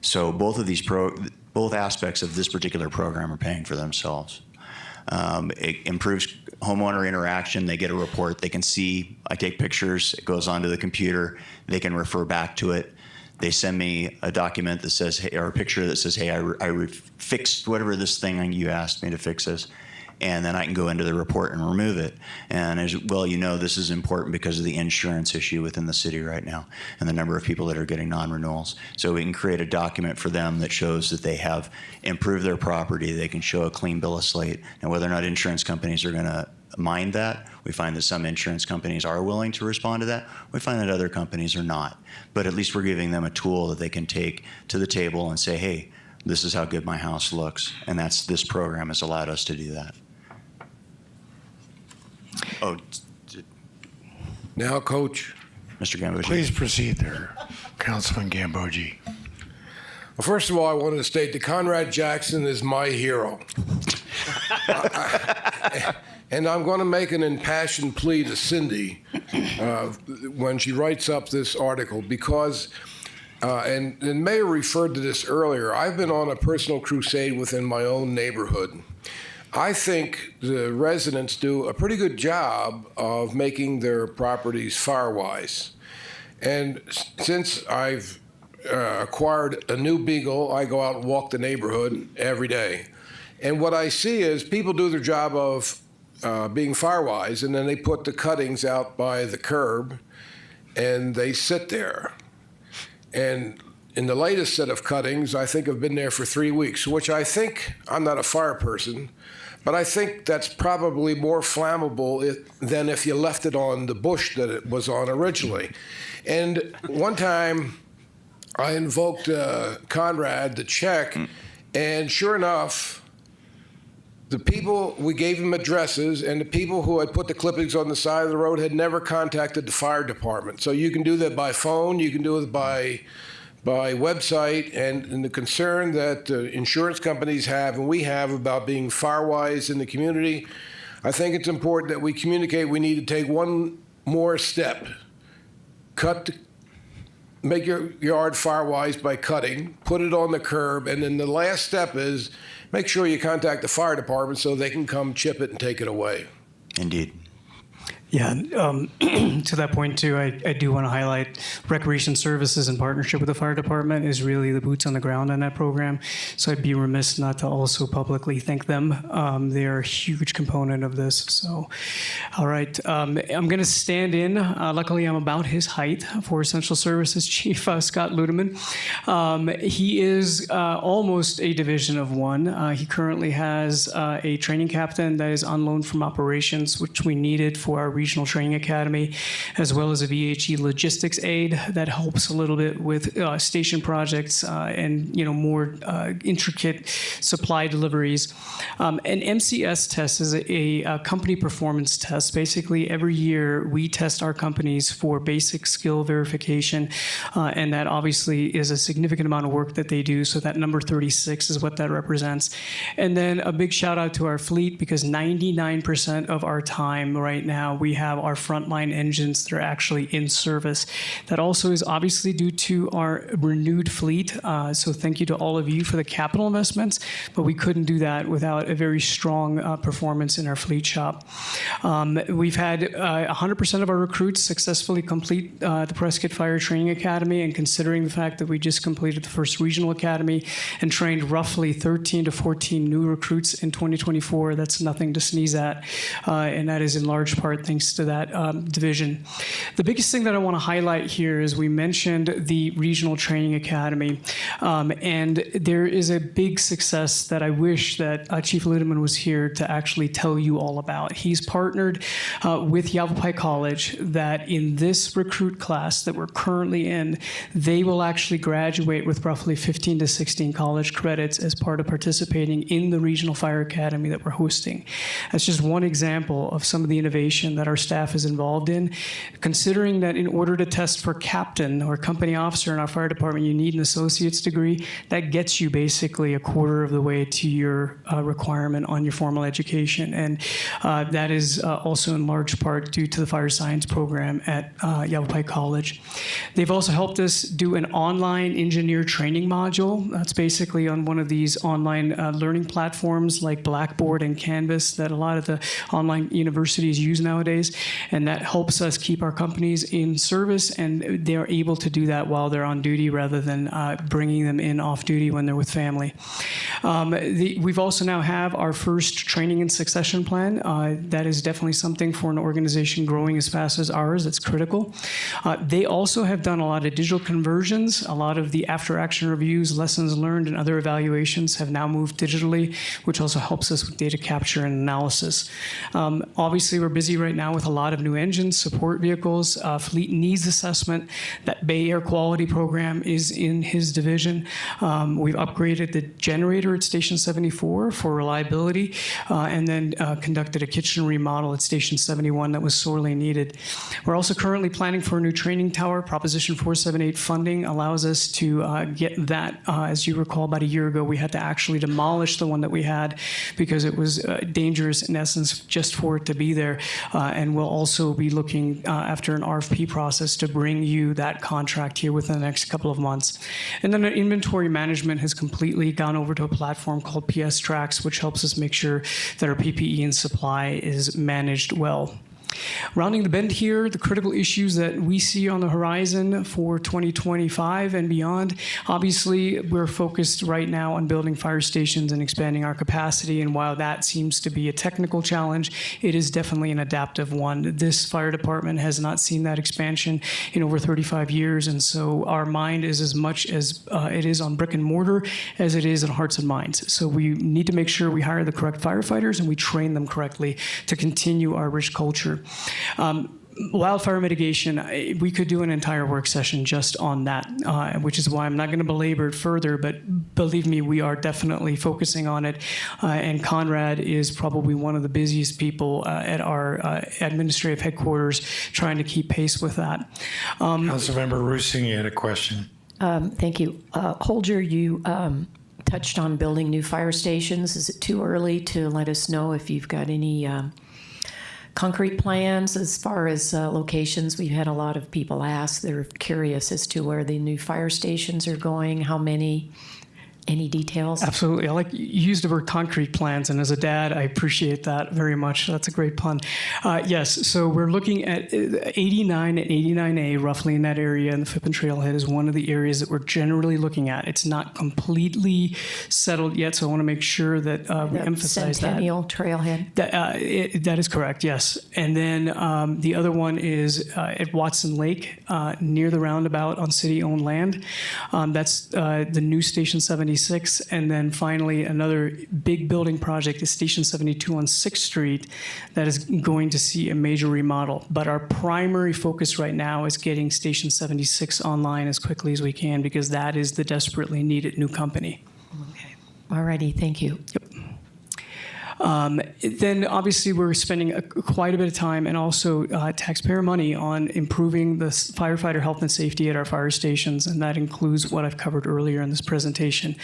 So both of these both aspects of this particular program are paying for themselves. It improves homeowner interaction. They get a report. They can see. I take pictures. It goes onto the computer. They can refer back to it. They send me a document that says, hey, or a picture that says, hey, I fixed whatever this thing you asked me to fix this. And then I can go into the report and remove it. And as well, you know, this is important because of the insurance issue within the city right now and the number of people that are getting non-renewals. So we can create a document for them that shows that they have improved their property. They can show a clean bill of slate. And whether or not insurance companies are going to mind that, we find that some insurance companies are willing to respond to that. We find that other companies are not. But at least we're giving them a tool that they can take to the table and say, hey, this is how good my house looks. And this program has allowed us to do that. Oh, Now, Coach. Mr. Gambogi. Please proceed there, Councilman Gambogi. Well, first of all, I wanted to state that Conrad Jackson is my hero. And And I'm going to make an impassioned plea to Cindy when she writes up this article because, and the mayor referred to this earlier, I've been on a personal crusade within my own neighborhood. I think the residents do a pretty good job of making their properties fire-wise. And since I've acquired a new Beagle, I go out and walk the neighborhood every day. And what I see is people do their job of being fire-wise, and then they put the cuttings out by the curb, and they sit there. And in the latest set of cuttings, I think have been there for 3 weeks, which I think, I'm not a fire person, but I think that's probably more flammable than if you left it on the bush that it was on originally. And one time, I invoked Conrad to check, and sure enough, the people, we gave them addresses, and the people who had put the clippings on the side of the road had never contacted the fire department. So you can do that by phone, you can do it by website, and the concern that insurance companies have and we have about being fire-wise in the community, I think it's important that we communicate we need to take one more step. Make your yard fire-wise by cutting, put it on the curb, and then the last step is make sure you contact the fire department so they can come chip it and take it away. Indeed. Yeah, to that point too, I do want to highlight Recreation Services in partnership with the fire department is really the boots on the ground on that program. So I'd be remiss not to also publicly thank them. They are a huge component of this. So, all right, I'm going to stand in. Luckily, I'm about his height for Essential Services Chief Scott Ludeman. He is almost a Division of 1. He currently has a training captain that is on loan from operations, which we needed for our Regional Training Academy, as well as a VHE logistics aid that helps a little bit with station projects and more intricate supply deliveries. An MCS test is a company performance test. Basically, every year we test our companies for basic skill verification, and that obviously is a significant amount of work that they do. So that number 36 is what that represents. And then a big shout out to our fleet, because 99% of our time right now we have our frontline engines that are actually in service. That also is obviously due to our renewed fleet. So thank you to all of you for the capital investments, but we couldn't do that without a very strong performance in our fleet shop. We've had 100% of our recruits successfully complete the Prescott Fire Training Academy, and considering the fact that we just completed the first regional academy and trained roughly 13 to 14 new recruits in 2024, that's nothing to sneeze at, and that is in large part thanks to that division. The biggest thing that I want to highlight here is we mentioned the Regional Training Academy, and there is a big success that I wish that Chief Ludeman was here to actually tell you all about. He's partnered with Yavapai College that in this recruit class that we're currently in, they will actually graduate with roughly 15 to 16 college credits as part of participating in the Regional Fire Academy that we're hosting. That's just one example of some of the innovation that our staff is involved in, considering that in order to test for captain or company officer in our fire department, you need an associate's degree. That gets you basically a quarter of the way to your requirement on your formal education. And that is also in large part due to the fire science program at Yavapai College. They've also helped us do an online engineer training module. That's basically on one of these online learning platforms like Blackboard and Canvas that a lot of the online universities use nowadays. And that helps us keep our companies in service, and they're able to do that while they're on duty rather than bringing them in off duty when they're with family. We've also now have our first training and succession plan. That is definitely something for an organization growing as fast as ours that's critical. They also have done a lot of digital conversions. A lot of the after-action reviews, lessons learned, and other evaluations have now moved digitally, which also helps us with data capture and analysis. Obviously, we're busy right now now with a lot of new engines, support vehicles, fleet needs assessment. That Bay Air Quality Program is in his division. We've upgraded the generator at Station 74 for reliability, and then conducted a kitchen remodel at Station 71 that was sorely needed. We're also currently planning for a new training tower. Proposition 478 funding allows us to get that. As you recall, about a year ago, we had to actually demolish the one that we had because it was dangerous in essence just for it to be there. And we'll also be looking after an RFP process to bring you that contract here within the next couple of months. And then our inventory management has completely gone over to a platform called PS Tracks, which helps us make sure that our PPE and supply is managed well. Rounding the bend here, the critical issues that we see on the horizon for 2025 and beyond. Obviously, we're focused right now on building fire stations and expanding our capacity. And while that seems to be a technical challenge, it is definitely an adaptive one. This fire department has not seen that expansion in over 35 years. And so our mind is as much as it is on brick and mortar as it is on hearts and minds. So we need to make sure we hire the correct firefighters and we train them correctly to continue our rich culture. Wildfire mitigation, we could do an entire work session just on that, which is why I'm not going to belabor it further, but believe me, we are definitely focusing on it. And Conrad is probably one of the busiest people at our administrative headquarters trying to keep pace with that. Councilmember Rusing, you had a question. Thank you. Holger, you touched on building new fire stations. Is it too early to let us know if you've got any concrete plans as far as locations? We've had a lot of people ask. They're curious as to where the new fire stations are going, how many. Any details? Absolutely. I like you used the word concrete plans, and as a dad, I appreciate that very much. That's a great pun. Yes, so we're looking at 89 and 89A, roughly in that area, and the Phippen Trailhead is one of the areas that we're generally looking at. It's not completely settled yet, so I want to make sure that we emphasize Centennial Trailhead? That is correct, yes. And then the other one is at Watson Lake, near the roundabout on city-owned land. That's the new Station 76. And then finally, another big building project is Station 72 on 6th Street that is going to see a major remodel. But our primary focus right now is getting Station 76 online as quickly as we can because that is the desperately needed new company. Okay. All righty. Thank you. Yep. Then obviously we're spending quite a bit of time and also taxpayer money on improving the firefighter health and safety at our fire stations, and that includes what I've covered earlier in this presentation.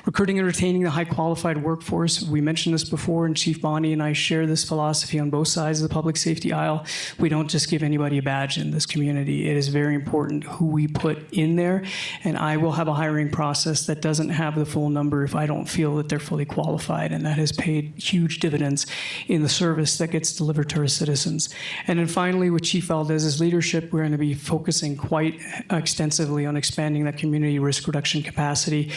Recruiting and retaining the high qualified workforce. We mentioned this before, and Chief Bonnie and I share this philosophy on both sides of the public safety aisle. We don't just give anybody a badge in this community. It is very important who we put in there, and I will have a hiring process that doesn't have the full number if I don't feel that they're fully qualified, and that has paid huge dividends in the service that gets delivered to our citizens. And then finally, with Chief Valdez's leadership, we're going to be focusing quite extensively on expanding that community risk reduction capacity,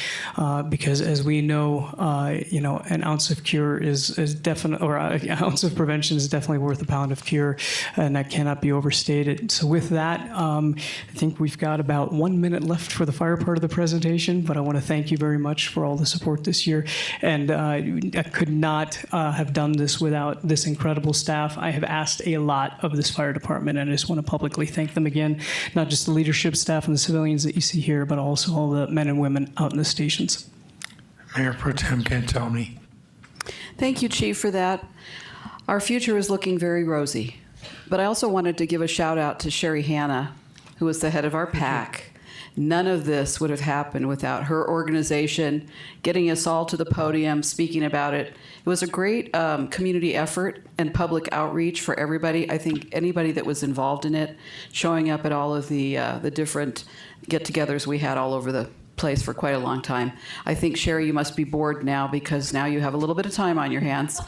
because as we know, an ounce of cure is definitely, or an ounce of prevention is definitely worth a pound of cure, and that cannot be overstated. So with that, I think we've got about 1 minute left for the fire part of the presentation, but I want to thank you very much for all the support this year. And I could not have done this without this incredible staff. I have asked a lot of this fire department, and I just want to publicly thank them again, not just the leadership staff and the civilians that you see here, but also all the men and women out in the stations. Mayor Pro Tem Cantelmi. Thank you, Chief, for that. Our future is looking very rosy. But I also wanted to give a shout out to Sherry Hanna, who was the head of our PAC. None of this would have happened without her organization, getting us all to the podium, speaking about it. It was a great community effort and public outreach for everybody. I think anybody that was involved in it, showing up at all of the different get-togethers we had all over the place for quite a long time. I think, Sherry, you must be bored now because now you have a little bit of time on your hands.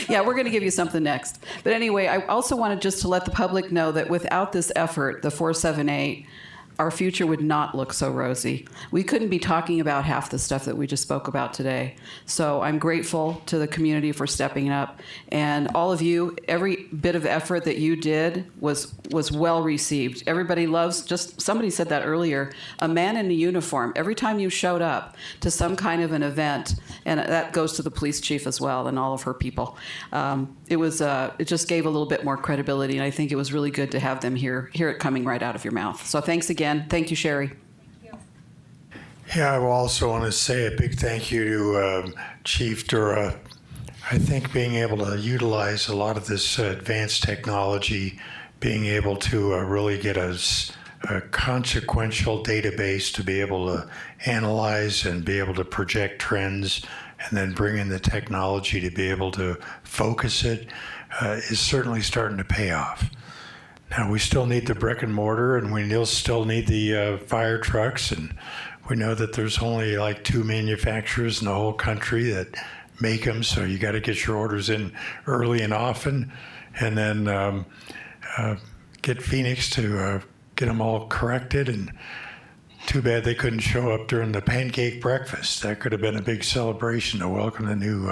Yeah, we're going to give you something next. But anyway, I also wanted just to let the public know that without this effort, the 478, our future would not look so rosy. We couldn't be talking about half the stuff that we just spoke about today. So I'm grateful to the community for stepping up. And all of you, every bit of effort that you did was well received. Everybody loves, just somebody said that earlier, a man in a uniform. Every time you showed up to some kind of an event, and that goes to the police chief as well and all of her people, it just gave a little bit more credibility. And I think it was really good to have them hear it coming right out of your mouth. So thanks again. Thank you, Sherry. Yeah, I will also want to say a big thank you to Chief Dura. I think being able to utilize a lot of this advanced technology, being able to really get a consequential database to be able to analyze and be able to project trends, and then bring in the technology to be able to focus it, is certainly starting to pay off. Now, we still need the brick and mortar, and we still need the fire trucks, and we know that there's only like 2 manufacturers in the whole country that make them, so you got to get your orders in early and often, and then get Phoenix to get them all corrected. And too bad they couldn't show up during the pancake breakfast. That could have been a big celebration to welcome the new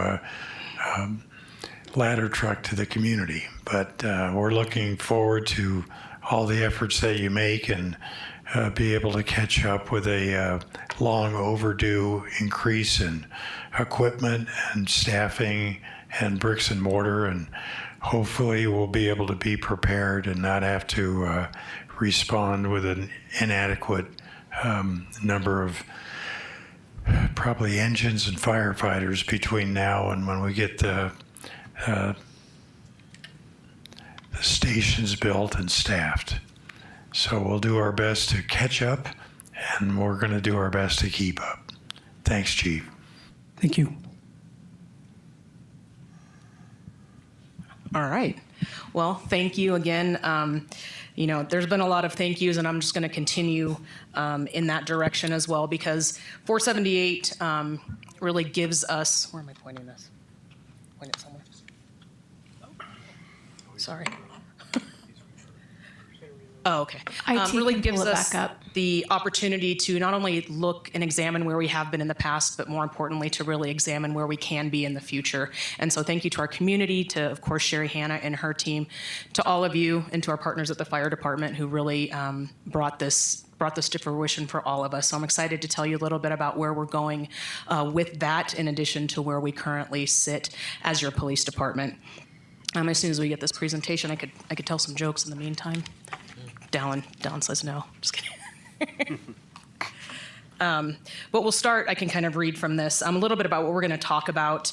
ladder truck to the community. But we're looking forward to all the efforts that you make, and be able to catch up with a long overdue increase in equipment and staffing and bricks and mortar, and hopefully we'll be able to be prepared and not have to respond with an inadequate number of probably engines and firefighters between now and when we get the stations built and staffed. So we'll do our best to catch up, and we're going to do our best to keep up. Thanks, Chief. Thank you. All right. Well, thank you again. There's been a lot of thank yous, and I'm just going to continue in that direction as well, because 478 really gives us, where am I pointing this? Point it somewhere. Sorry. Oh, okay. Really gives us the opportunity to not only look and examine where we have been in the past, but more importantly, to really examine where we can be in the future. And so thank you to our community, to, of course, Sherry Hanna and her team, to all of you, and to our partners at the fire department who really brought this to fruition for all of us. So I'm excited to tell you a little bit about where we're going with that, in addition to where we currently sit as your police department. As soon as we get this presentation, I could tell some jokes in the meantime. Dallin says no. Just kidding. But we'll start. I can kind of read from this a little bit about what we're going to talk about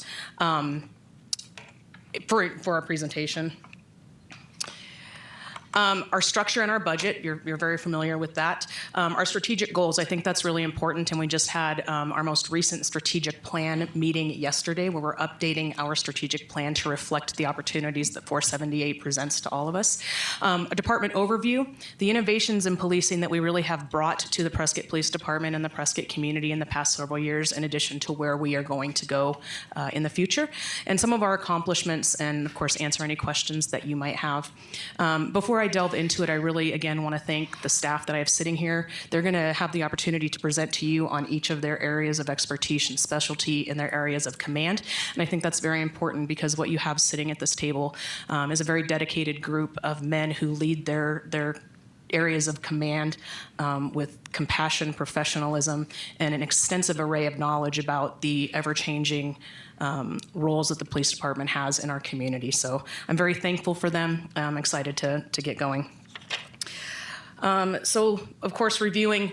for our presentation. Our structure and our budget, you're very familiar with that. Our strategic goals, I think that's really important, and we just had our most recent strategic plan meeting yesterday, where we're updating our strategic plan to reflect the opportunities that 478 presents to all of us. A department overview, the innovations in policing that we really have brought to the Prescott Police Department and the Prescott community in the past several years, in addition to where we are going to go in the future, and some of our accomplishments, and of course answer any questions that you might have. Before I delve into it, I really, again, want to thank the staff that I have sitting here. They're going to have the opportunity to present to you on each of their areas of expertise and specialty in their areas of command. And I think that's very important, because what you have sitting at this table is a very dedicated group of men who lead their areas of command with compassion, professionalism, and an extensive array of knowledge about the ever-changing roles that the police department has in our community. So I'm very thankful for them. I'm excited to get going. So, of course, reviewing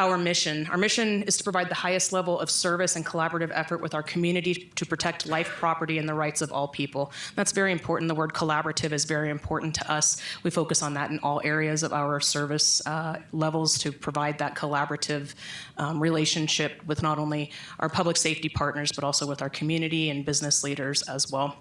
our mission. Our mission is to provide the highest level of service and collaborative effort with our community to protect life, property, and the rights of all people. That's very important. The word collaborative is very important to us. We focus on that in all areas of our service levels, to provide that collaborative relationship with not only our public safety partners, but also with our community and business leaders as well.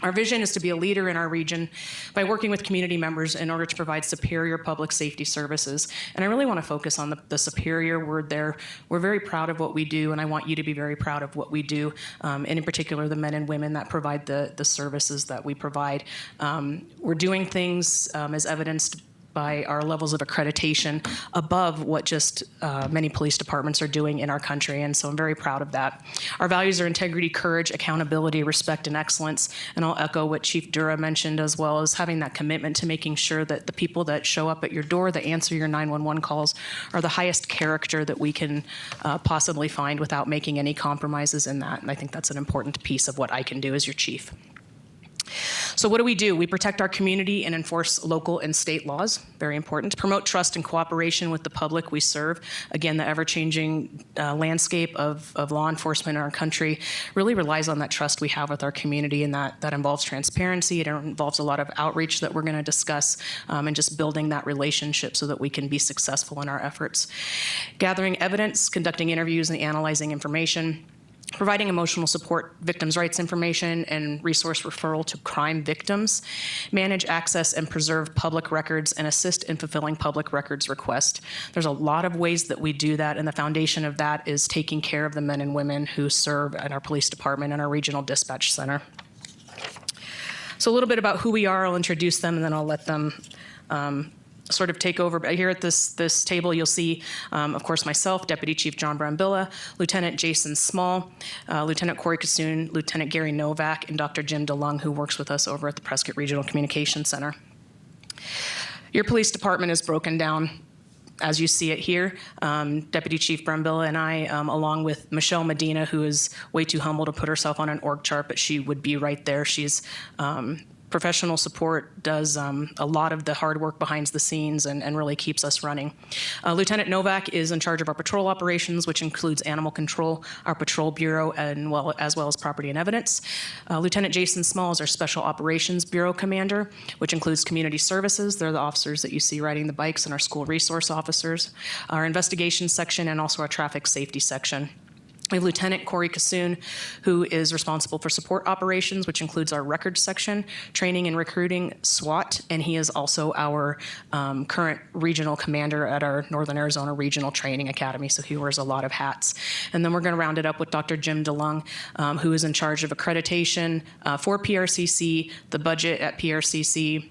Our vision is to be a leader in our region by working with community members in order to provide superior public safety services. And I really want to focus on the superior word there. We're very proud of what we do, and I want you to be very proud of what we do, and in particular the men and women that provide the services that we provide. We're doing things as evidenced by our levels of accreditation above what just many police departments are doing in our country. And so I'm very proud of that. Our values are integrity, courage, accountability, respect, and excellence. And I'll echo what Chief Dura mentioned, as well as having that commitment to making sure that the people that show up at your door, that answer your 911 calls, are the highest character that we can possibly find without making any compromises in that. And I think that's an important piece of what I can do as your chief. So what do? We protect our community and enforce local and state laws, very important. Promote trust and cooperation with the public we serve. Again, the ever-changing landscape of law enforcement in our country really relies on that trust we have with our community, and that involves transparency. It involves a lot of outreach that we're going to discuss, and just building that relationship so that we can be successful in our efforts. Gathering evidence, conducting interviews, and analyzing information. Providing emotional support, victims' rights information, and resource referral to crime victims. Manage, access, and preserve public records, and assist in fulfilling public records requests. There's a lot of ways that we do that, and the foundation of that is taking care of the men and women who serve in our police department and our regional dispatch center. So a little bit about who we are. I'll introduce them, and then I'll let them sort of take over. But here at this table, you'll see, of course, myself, Deputy Chief John Brambilla, Lieutenant Jason Small, Lieutenant Corey Kassoon, Lieutenant Gary Novak, and Dr. Jim DeLung, who works with us over at the Prescott Regional Communication Center. Your police department is broken down as you see it here. Deputy Chief Brambilla and I, along with Michelle Medina, who is way too humble to put herself on an org chart, but she would be right there. She's professional support, does a lot of the hard work behind the scenes and really keeps us running. Lieutenant Novak is in charge of our patrol operations, which includes animal control, our patrol bureau, and as well as property and evidence. Lieutenant Jason Small is our special operations bureau commander, which includes community services. They're the officers that you see riding the bikes, and our school resource officers, our investigation section, and also our traffic safety section. We have Lieutenant Corey Kassoon, who is responsible for support operations, which includes our records section, training and recruiting, SWAT, and he is also our current regional commander at our Northern Arizona Regional Training Academy, so he wears a lot of hats. And then we're going to round it up with Dr. Jim DeLung, who is in charge of accreditation for PRCC, the budget at PRCC,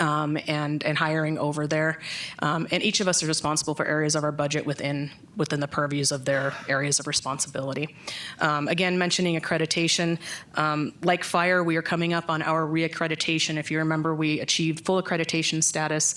and hiring over there. And each of us are responsible for areas of our budget within the purviews of their areas of responsibility. Again, mentioning accreditation, like fire, we are coming up on our reaccreditation. If you remember, we achieved full accreditation status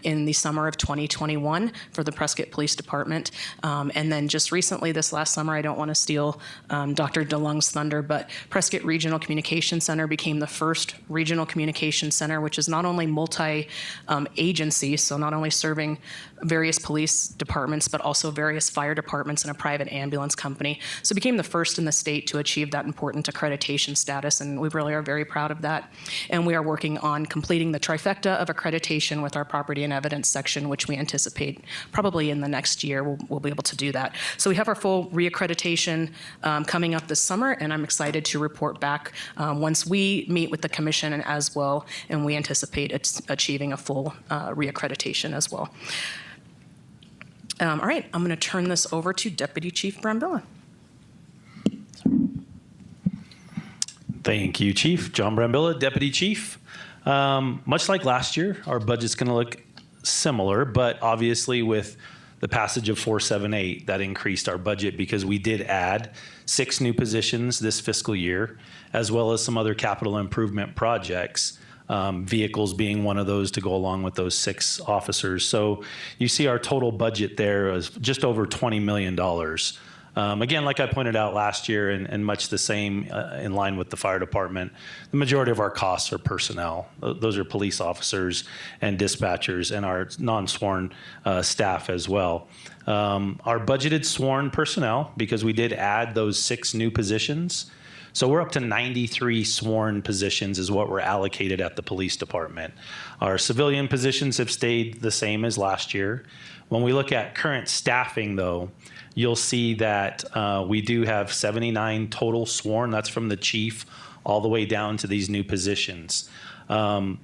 in the summer of 2021 for the Prescott Police Department. And then just recently, this last summer, I don't want to steal Dr. DeLung's thunder, but Prescott Regional Communication Center became the first regional communication center, which is not only multi-agency, so not only serving various police departments, but also various fire departments and a private ambulance company. So it became the first in the state to achieve that important accreditation status, and we really are very proud of that. And we are working on completing the trifecta of accreditation with our property and evidence section, which we anticipate probably in the next year we'll be able to do that. So we have our full reaccreditation coming up this summer, and I'm excited to report back once we meet with the commission and as well, and we anticipate achieving a full reaccreditation as well. All right, I'm going to turn this over to Deputy Chief Brambilla. Thank you, Chief. John Brambilla, Deputy Chief. Much like last year, our budget's going to look similar, but obviously with the passage of 478, that increased our budget because we did add 6 new positions this fiscal year, as well as some other capital improvement projects. Vehicles being one of those to go along with those 6 officers. So you see our total budget there is just over $20 million. Again, like I pointed out last year, and much the same in line with the fire department, the majority of our costs are personnel. Those are police officers and dispatchers and our non-sworn staff as well. Our budgeted sworn personnel, because we did add those 6 new positions, so we're up to 93 sworn positions is what we're allocated at the police department. Our civilian positions have stayed the same as last year. When we look at current staffing, though, you'll see that we do have 79 total sworn. That's from the chief all the way down to these new positions. I'm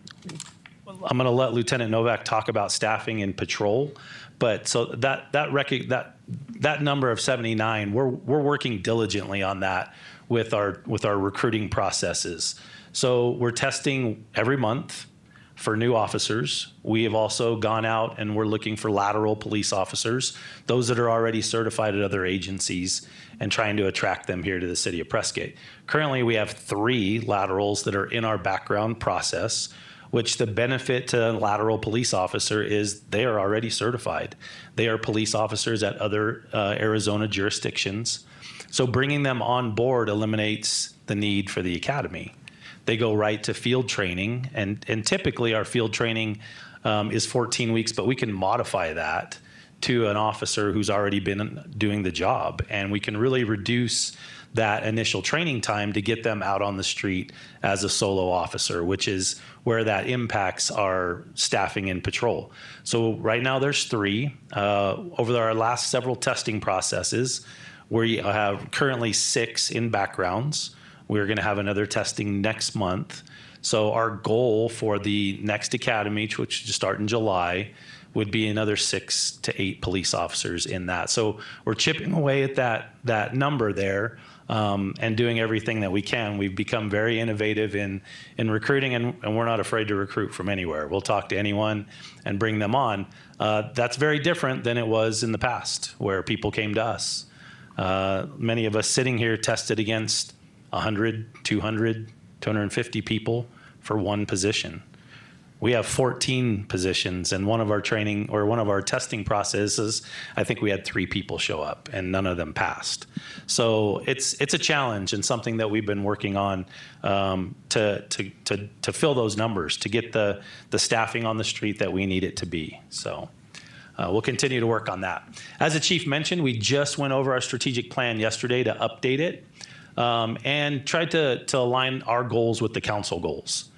going to let Lieutenant Novak talk about staffing and patrol, but so that number of 79, we're working diligently on that with our recruiting processes. So we're testing every month. for new officers. We have also gone out and we're looking for lateral police officers, those that are already certified at other agencies, and trying to attract them here to the city of Prescott. Currently, we have 3 laterals that are in our background process, which the benefit to a lateral police officer is they are already certified. They are police officers at other Arizona jurisdictions. So bringing them on board eliminates the need for the academy. They go right to field training, and typically our field training is 14 weeks, but we can modify that to an officer who's already been doing the job, and we can really reduce that initial training time to get them out on the street as a solo officer, which is where that impacts our staffing and patrol. So right now there's 3. Over our last several testing processes, we have currently 6 in backgrounds. We're going to have another testing next month. So our goal for the next academy, which should start in July, would be another 6 to 8 police officers in that. So we're chipping away at that number there, and doing everything that we can. We've become very innovative in recruiting, and we're not afraid to recruit from anywhere. We'll talk to anyone and bring them on. That's very different than it was in the past, where people came to us. Many of us sitting here tested against 100, 200, 250 people for one position. We have 14 positions, and one of our training or one of our testing processes, I think we had 3 people show up, and none of them passed. So it's a challenge and something that we've been working on to fill those numbers, to get the staffing on the street that we need it to be. So we'll continue to work on that. As the chief mentioned, we just went over our strategic plan yesterday to update it and tried to align our goals with the council goals.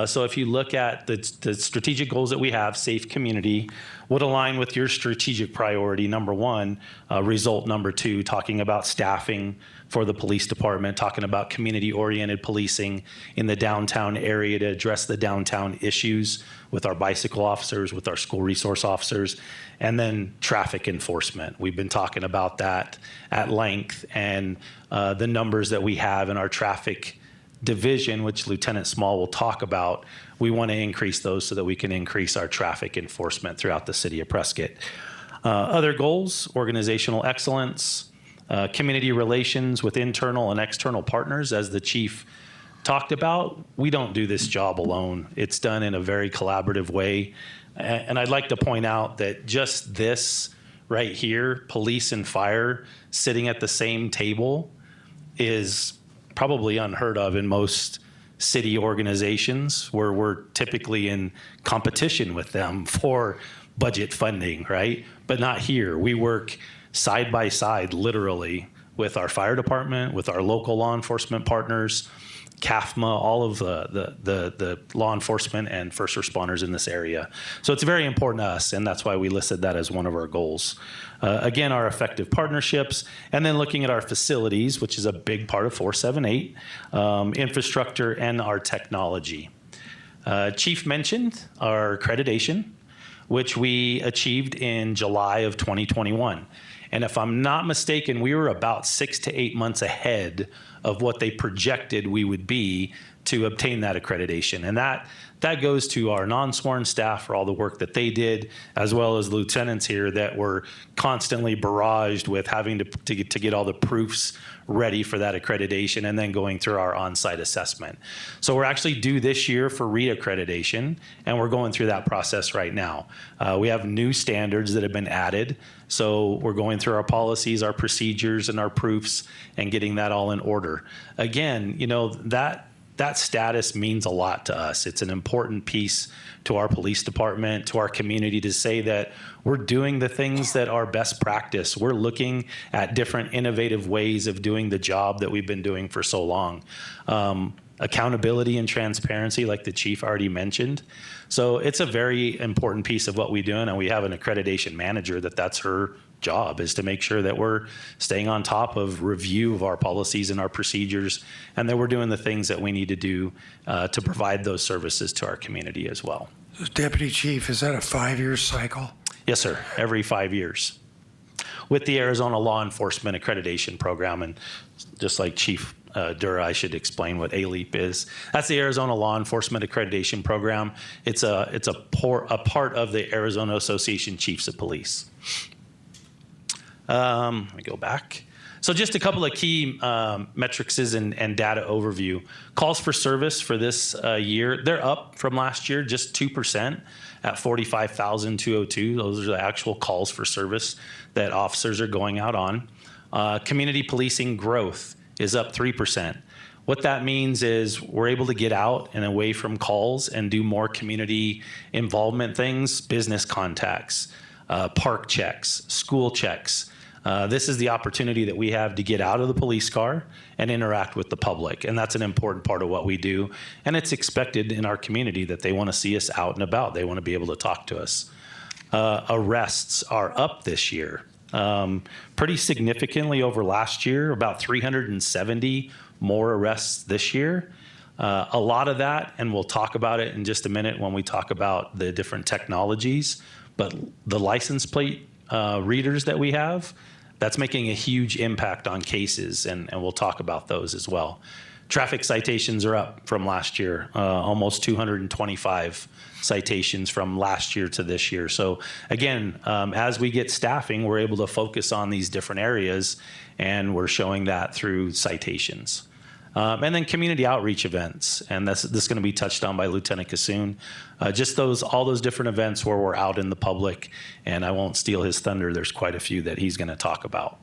So if you look at the strategic goals that we have, safe community would align with your strategic priority, number 1, result number 2, talking about staffing for the police department, talking about community-oriented policing in the downtown area to address the downtown issues with our bicycle officers, with our school resource officers, and then traffic enforcement. We've been talking about that at length, and the numbers that we have in our traffic division, which Lieutenant Small will talk about, we want to increase those so that we can increase our traffic enforcement throughout the city of Prescott. Other goals, organizational excellence, community relations with internal and external partners, as the chief talked about. We don't do this job alone. It's done in a very collaborative way. And I'd like to point out that just this right here, police and fire sitting at the same table, is probably unheard of in most city organizations, where we're typically in competition with them for budget funding, right? But not here. We work side by side, literally, with our fire department, with our local law enforcement partners, CAFMA, all of the law enforcement and first responders in this area. So it's very important to us, and that's why we listed that as one of our goals. Again, our effective partnerships, and then looking at our facilities, which is a big part of 478, infrastructure, and our technology. Chief mentioned our accreditation, which we achieved in July of 2021. And if I'm not mistaken, we were about 6 to 8 months ahead of what they projected we would be to obtain that accreditation. And that goes to our non-sworn staff for all the work that they did, as well as lieutenants here that were constantly barraged with having to get all the proofs ready for that accreditation, and then going through our on-site assessment. So we're actually due this year for reaccreditation, and we're going through that process right now. We have new standards that have been added, so we're going through our policies, our procedures, and our proofs, and getting that all in order. Again, you know, that status means a lot to us. It's an important piece to our police department, to our community, to say that we're doing the things that are best practice. We're looking at different innovative ways of doing the job that we've been doing for so long. Accountability and transparency, like the chief already mentioned. So it's a very important piece of what we do, and we have an accreditation manager that's her job, is to make sure that we're staying on top of review of our policies and our procedures, and that we're doing the things that we need to do to provide those services to our community as well. Deputy Chief, is that a 5-year cycle? Yes, sir. Every 5 years. With the Arizona Law Enforcement Accreditation Program, and just like Chief Dura, I should explain what ALEAP is. That's the Arizona Law Enforcement Accreditation Program. It's a part of the Arizona Association Chiefs of Police. Let me go back. So just a couple of key metrics and data overview. Calls for service for this year, they're up from last year, just 2% at 45,202. Those are the actual calls for service that officers are going out on. Community policing growth is up 3%. What that means is we're able to get out and away from calls and do more community involvement things, business contacts, park checks, school checks. This is the opportunity that we have to get out of the police car and interact with the public. And that's an important part of what we do. And it's expected in our community that they want to see us out and about. They want to be able to talk to us. Arrests are up this year, pretty significantly over last year, about 370 more arrests this year. A lot of that, and we'll talk about it in just a minute when we talk about the different technologies, but the license plate readers that we have, that's making a huge impact on cases, and we'll talk about those as well. Traffic citations are up from last year, almost 225 citations from last year to this year. So again, as we get staffing, we're able to focus on these different areas, and we're showing that through citations. And then community outreach events, and this is going to be touched on by Lieutenant Kassoon. Just all those different events where we're out in the public, and I won't steal his thunder. There's quite a few that he's going to talk about.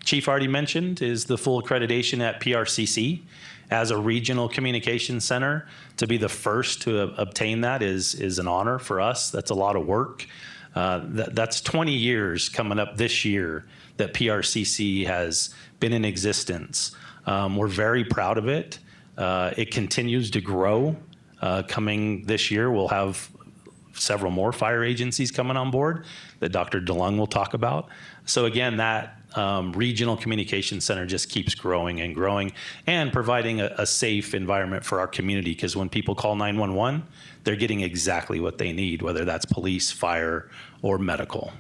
Chief already mentioned is the full accreditation at PRCC as a regional communications center. To be the first to obtain that is an honor for us. That's a lot of work. That's 20 years coming up this year that PRCC has been in existence. We're very proud of it. It continues to grow. Coming this year, we'll have several more fire agencies coming on board that Dr. DeLung will talk about. So again, that regional communication center just keeps growing and growing and providing a safe environment for our community, because when people call 911, they're getting exactly what they need, whether that's police, fire, or medical.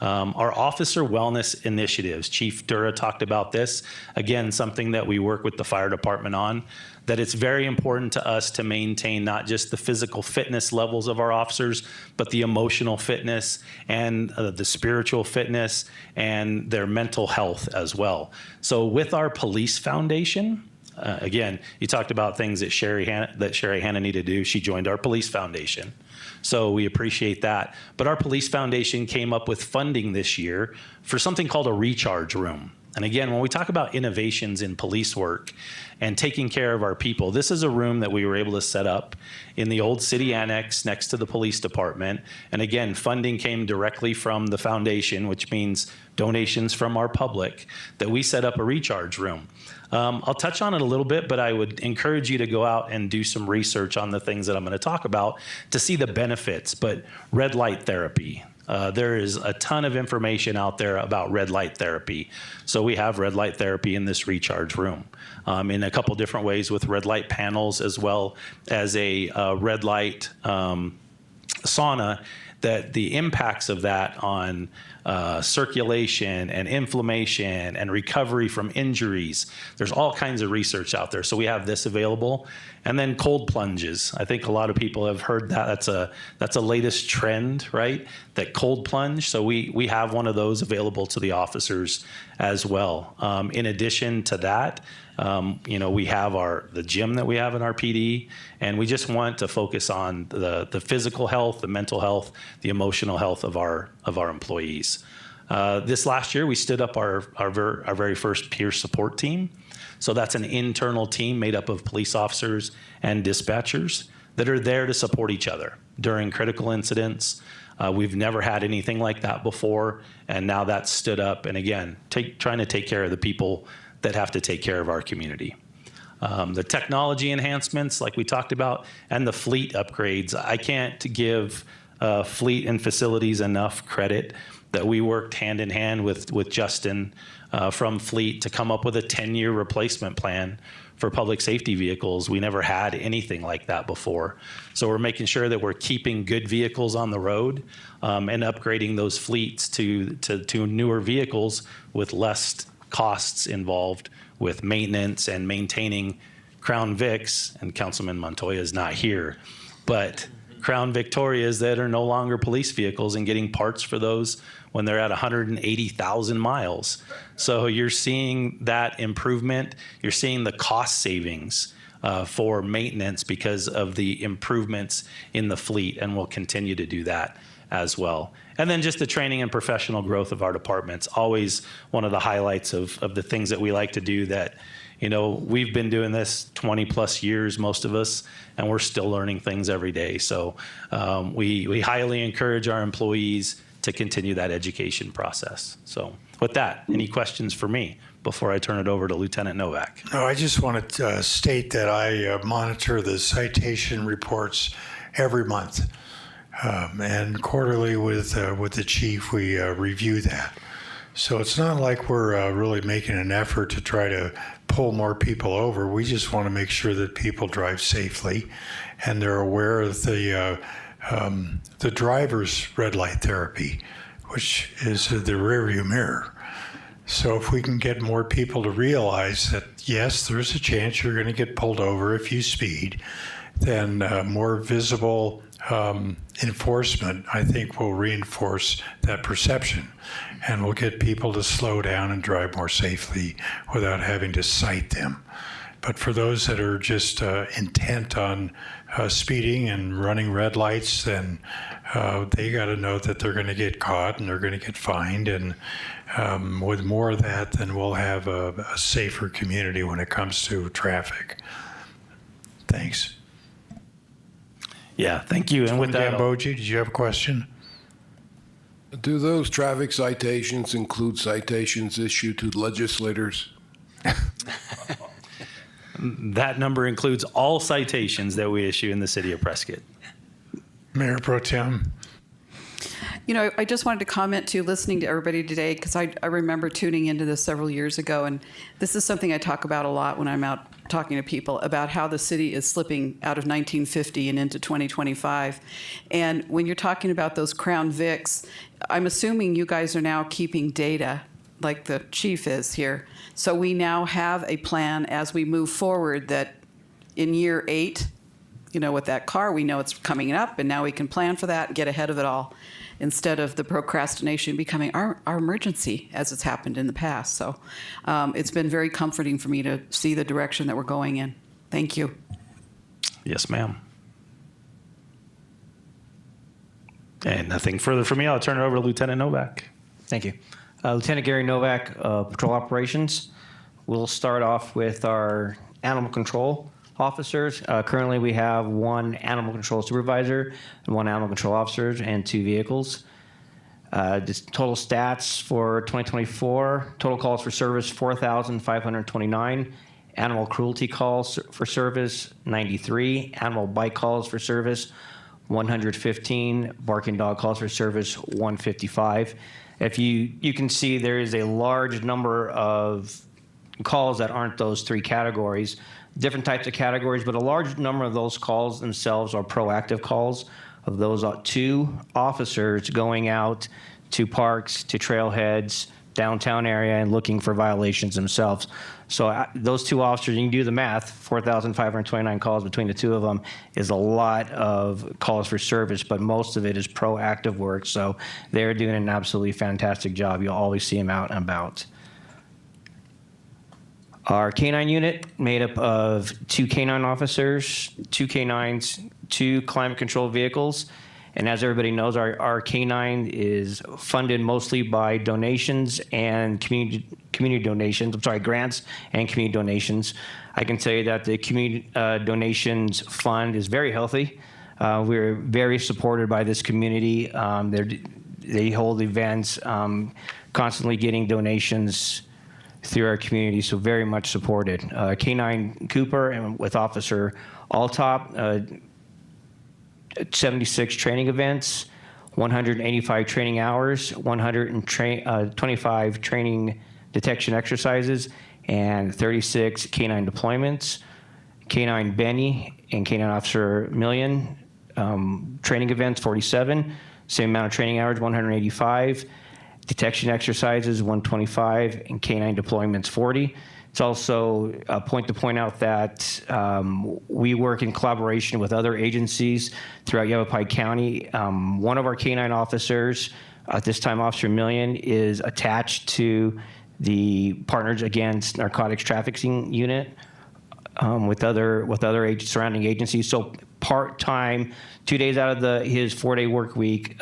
Our officer wellness initiatives, Chief Dura talked about this. Again, something that we work with the fire department on, that it's very important to us to maintain not just the physical fitness levels of our officers, but the emotional fitness and the spiritual fitness and their mental health as well. So with our police foundation, again, you talked about things that Sherry Hanna needed to do. She joined our police foundation. So we appreciate that. But our police foundation came up with funding this year for something called a recharge room. And again, when we talk about innovations in police work and taking care of our people, this is a room that we were able to set up in the old city annex next to the police department. And again, funding came directly from the foundation, which means donations from our public, that we set up a recharge room. I'll touch on it a little bit, but I would encourage you to go out and do some research on the things that I'm going to talk about to see the benefits. But red light therapy, there is a ton of information out there about red light therapy. So we have red light therapy in this recharge room in a couple different ways, with red light panels as well as a red light sauna, that the impacts of that on circulation and inflammation and recovery from injuries. There's all kinds of research out there. So we have this available. And then cold plunges. I think a lot of people have heard that. That's a latest trend, right? That cold plunge. So we have one of those available to the officers as well. In addition to that, we have the gym that we have in our PD, and we just want to focus on the physical health, the mental health, the emotional health of our employees. This last year, we stood up our very first peer support team. So that's an internal team made up of police officers and dispatchers that are there to support each other during critical incidents. We've never had anything like that before, and now that's stood up. And again, trying to take care of the people that have to take care of our community. The technology enhancements, like we talked about, and the fleet upgrades. I can't give fleet and facilities enough credit that we worked hand in hand with Justin from Fleet to come up with a 10-year replacement plan for public safety vehicles. We never had anything like that before. So we're making sure that we're keeping good vehicles on the road and upgrading those fleets to newer vehicles with less costs involved with maintenance and maintaining Crown Vics, and Councilman Montoya is not here, but Crown Victorias that are no longer police vehicles and getting parts for those when they're at 180,000 miles. So you're seeing that improvement. You're seeing the cost savings for maintenance because of the improvements in the fleet, and we'll continue to do that as well. And then just the training and professional growth of our departments, always one of the highlights of the things that we like to do that, you know, we've been doing this 20 plus years, most of us, and we're still learning things every day. So we highly encourage our employees to continue that education process. So with that, any questions for me before I turn it over to Lieutenant Novak? No, I just want to state that I monitor the citation reports every month. And quarterly with the chief, we review that. So it's not like we're really making an effort to try to pull more people over. We just want to make sure that people drive safely, and they're aware of the driver's red light therapy, which is the rearview mirror. So if we can get more people to realize that, yes, there's a chance you're going to get pulled over if you speed, then more visible enforcement, I think, will reinforce that perception, and will get people to slow down and drive more safely without having to cite them. But for those that are just intent on speeding and running red lights, then they got to know that they're going to get caught and they're going to get fined. And with more of that, then we'll have a safer community when it comes to traffic. Thanks. Yeah, thank you. And with that, Gambogi, did you have a question? Do those traffic citations include citations issued to legislators? that number includes all citations that we issue in the city of Prescott. Mayor Pro Tem. You know, I just wanted to comment to listening to everybody today, because I remember tuning into this several years ago, and this is something I talk about a lot when I'm out talking to people about how the city is slipping out of 1950 and into 2025. And when you're talking about those Crown Vics, I'm assuming you guys are now keeping data like the chief is here. So we now have a plan as we move forward that in year 8, you know, with that car, we know it's coming up, and now we can plan for that and get ahead of it all, instead of the procrastination becoming our emergency as it's happened in the past. So it's been very comforting for me to see the direction that we're going in. Thank you. Yes, ma'am. And nothing further from me. I'll turn it over to Lieutenant Novak. Thank you. Lieutenant Gary Novak, Patrol Operations. We'll start off with our animal control officers. Currently, we have 1 animal control supervisor and 1 animal control officer and 2 vehicles. Just total stats for 2024, total calls for service, 4,529. Animal cruelty calls for service, 93. Animal bite calls for service, 115. Barking dog calls for service, 155. If you can see, there is a large number of calls that aren't those 3 categories. Different types of categories, but a large number of those calls themselves are proactive calls of those 2 officers going out to parks, to trailheads, downtown area, and looking for violations themselves. So those 2 officers, you can do the math, 4,529 calls between the 2 of them is a lot of calls for service, but most of it is proactive work. So they're doing an absolutely fantastic job. You'll always see them out and about. Our K-9 unit made up of 2 K-9 officers, 2 K-9s, 2 climate control vehicles. And as everybody knows, our K-9 is funded mostly by donations and community donations. I'm sorry, grants and community donations. I can tell you that the community donations fund is very healthy. We're very supported by this community. They hold events, constantly getting donations through our community, so very much supported. K-9 Cooper and with Officer Altop, 76 training events, 185 training hours, 125 training detection exercises, and 36 K-9 deployments. K-9 Benny and K-9 Officer Million, training events 47, same amount of training hours, 185. Detection exercises 125, and K-9 deployments 40. It's also a point to point out that we work in collaboration with other agencies throughout Yavapai County. One of our K-9 officers, at this time Officer Million, is attached to the Partners Against Narcotics Trafficking Unit with other surrounding agencies. So part-time, 2 days out of his 4-day work week,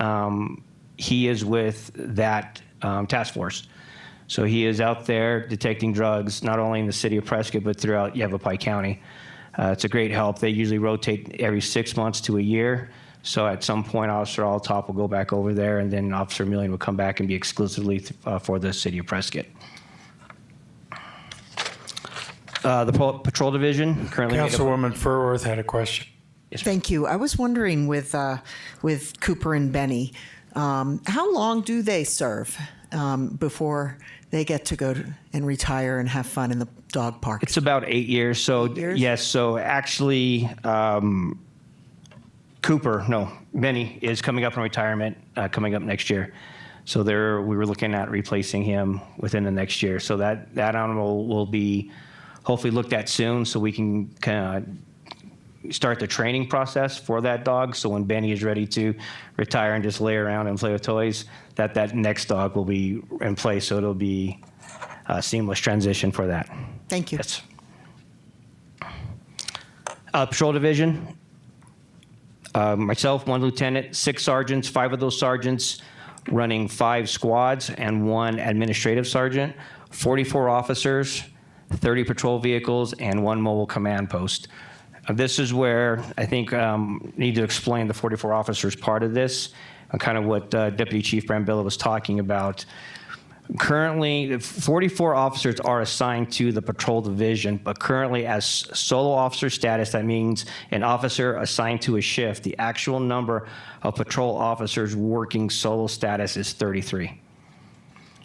he is with that task force. So he is out there detecting drugs, not only in the city of Prescott, but throughout Yavapai County. It's a great help. They usually rotate every 6 months to a year. So at some point, Officer Alltop will go back over there, and then Officer Million will come back and be exclusively for the city of Prescott. The patrol division currently. Councilwoman Furworth had a question. Thank you. I was wondering with Cooper and Benny, how long do they serve before they get to go and retire and have fun in the dog park? It's about 8 years. So 8 years? yes. So actually, Benny is coming up in retirement coming up next year. So we were looking at replacing him within the next year. So that animal will be hopefully looked at soon, so we can kind of start the training process for that dog. So when Benny is ready to retire and just lay around and play with toys, that next dog will be in place. So it'll be a seamless transition for that. Thank you. Yes. Patrol division. Myself, 1 lieutenant, 6 sergeants, 5 of those sergeants running 5 squads and 1 administrative sergeant, 44 officers, 30 patrol vehicles, and 1 mobile command post. This is where I think need to explain the 44 officers part of this, and kind of what Deputy Chief Brambilla was talking about. Currently, 44 officers are assigned to the patrol division, but currently as solo officer status, that means an officer assigned to a shift. The actual number of patrol officers working solo status is 33.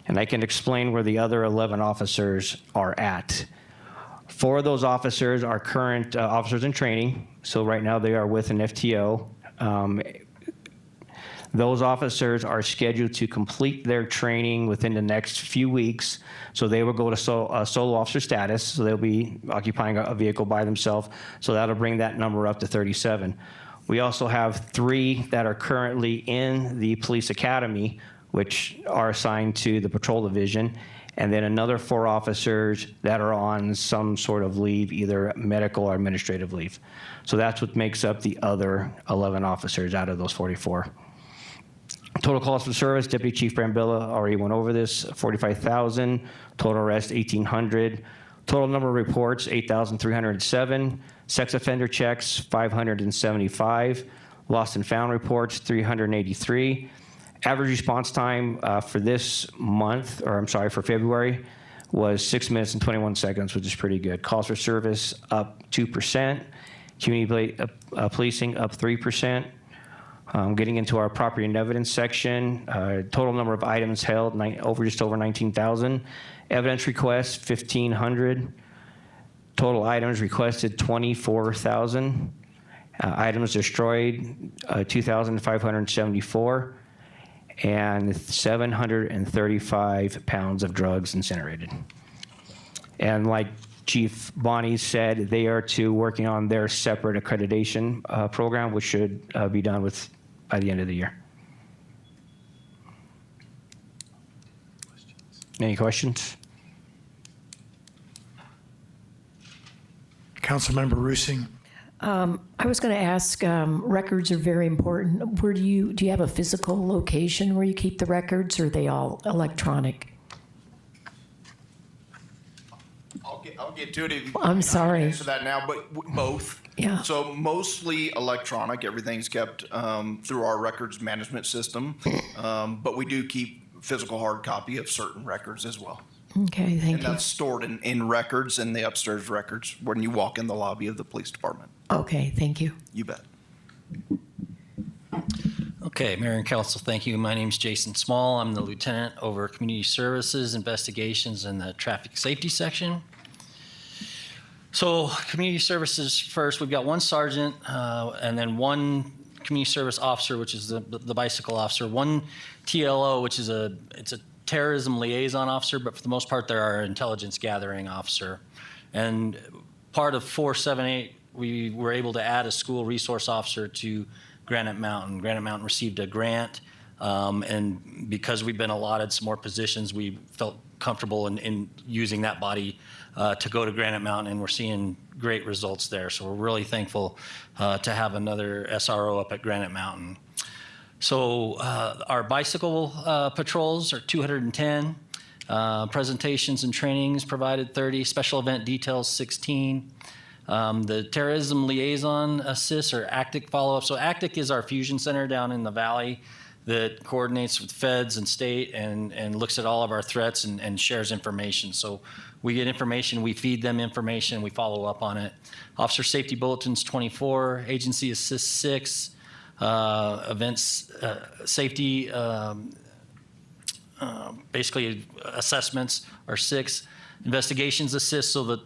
And I can explain where the other 11 officers are at. 4 of those officers are current officers in training. So right now they are with an FTO. Those officers are scheduled to complete their training within the next few weeks. So they will go to solo officer status. So they'll be occupying a vehicle by themselves. So that'll bring that number up to 37. We also have 3 that are currently in the police academy, which are assigned to the patrol division, and then another 4 officers that are on some sort of leave, either medical or administrative leave. So that's what makes up the other 11 officers out of those 44. Total calls for service, Deputy Chief Brambilla already went over this, 45,000. Total arrest, 1,800. Total number of reports, 8,307. Sex offender checks, 575. Lost and found reports, 383. Average response time for this month, for February, was 6 minutes and 21 seconds, which is pretty good. Calls for service up 2%. Community policing up 3%. Getting into our property and evidence section, total number of items held, just over 19,000. Evidence requests, 1,500. Total items requested, 24,000. Items destroyed, 2,574. And 735 pounds of drugs incinerated. And like Chief Bonnie said, they are working on their separate accreditation program, which should be done by the end of the year. Any questions? Councilmember Roosing. I was going to ask, records are very important. Do you have a physical location where you keep the records, or are they all electronic? I'll get to it. I'm sorry. Answer that now, but both. Yeah. So mostly electronic. Everything's kept through our records management system, but we do keep physical hard copy of certain records as well. Okay, thank And you. that's stored in records, in the upstairs records, when you walk in the lobby of the police department. Okay, thank you. You bet. Okay, Mayor and Council, thank you. My name's Jason Small. I'm the Lieutenant over Community Services, Investigations, and the Traffic Safety section. So Community Services first, we've got 1 sergeant and then 1 community service officer, which is the bicycle officer, 1 TLO, which is it's a terrorism liaison officer, but for the most part, they're our intelligence gathering officer. And part of 478, we were able to add a school resource officer to Granite Mountain. Granite Mountain received a grant, and because we've been allotted some more positions, we felt comfortable in using that body to go to Granite Mountain, and we're seeing great results there. So we're really thankful to have another SRO up at Granite Mountain. So our bicycle patrols are 210, presentations and trainings provided 30, special event details 16. The terrorism liaison assists or ACTIC follow-up. So ACTIC is our fusion center down in the valley that coordinates with feds and state and looks at all of our threats and shares information. So we get information, we feed them information, we follow up on it. Officer safety bulletins 24, agency assist 6, events safety, basically assessments are 6. Investigations assist, so the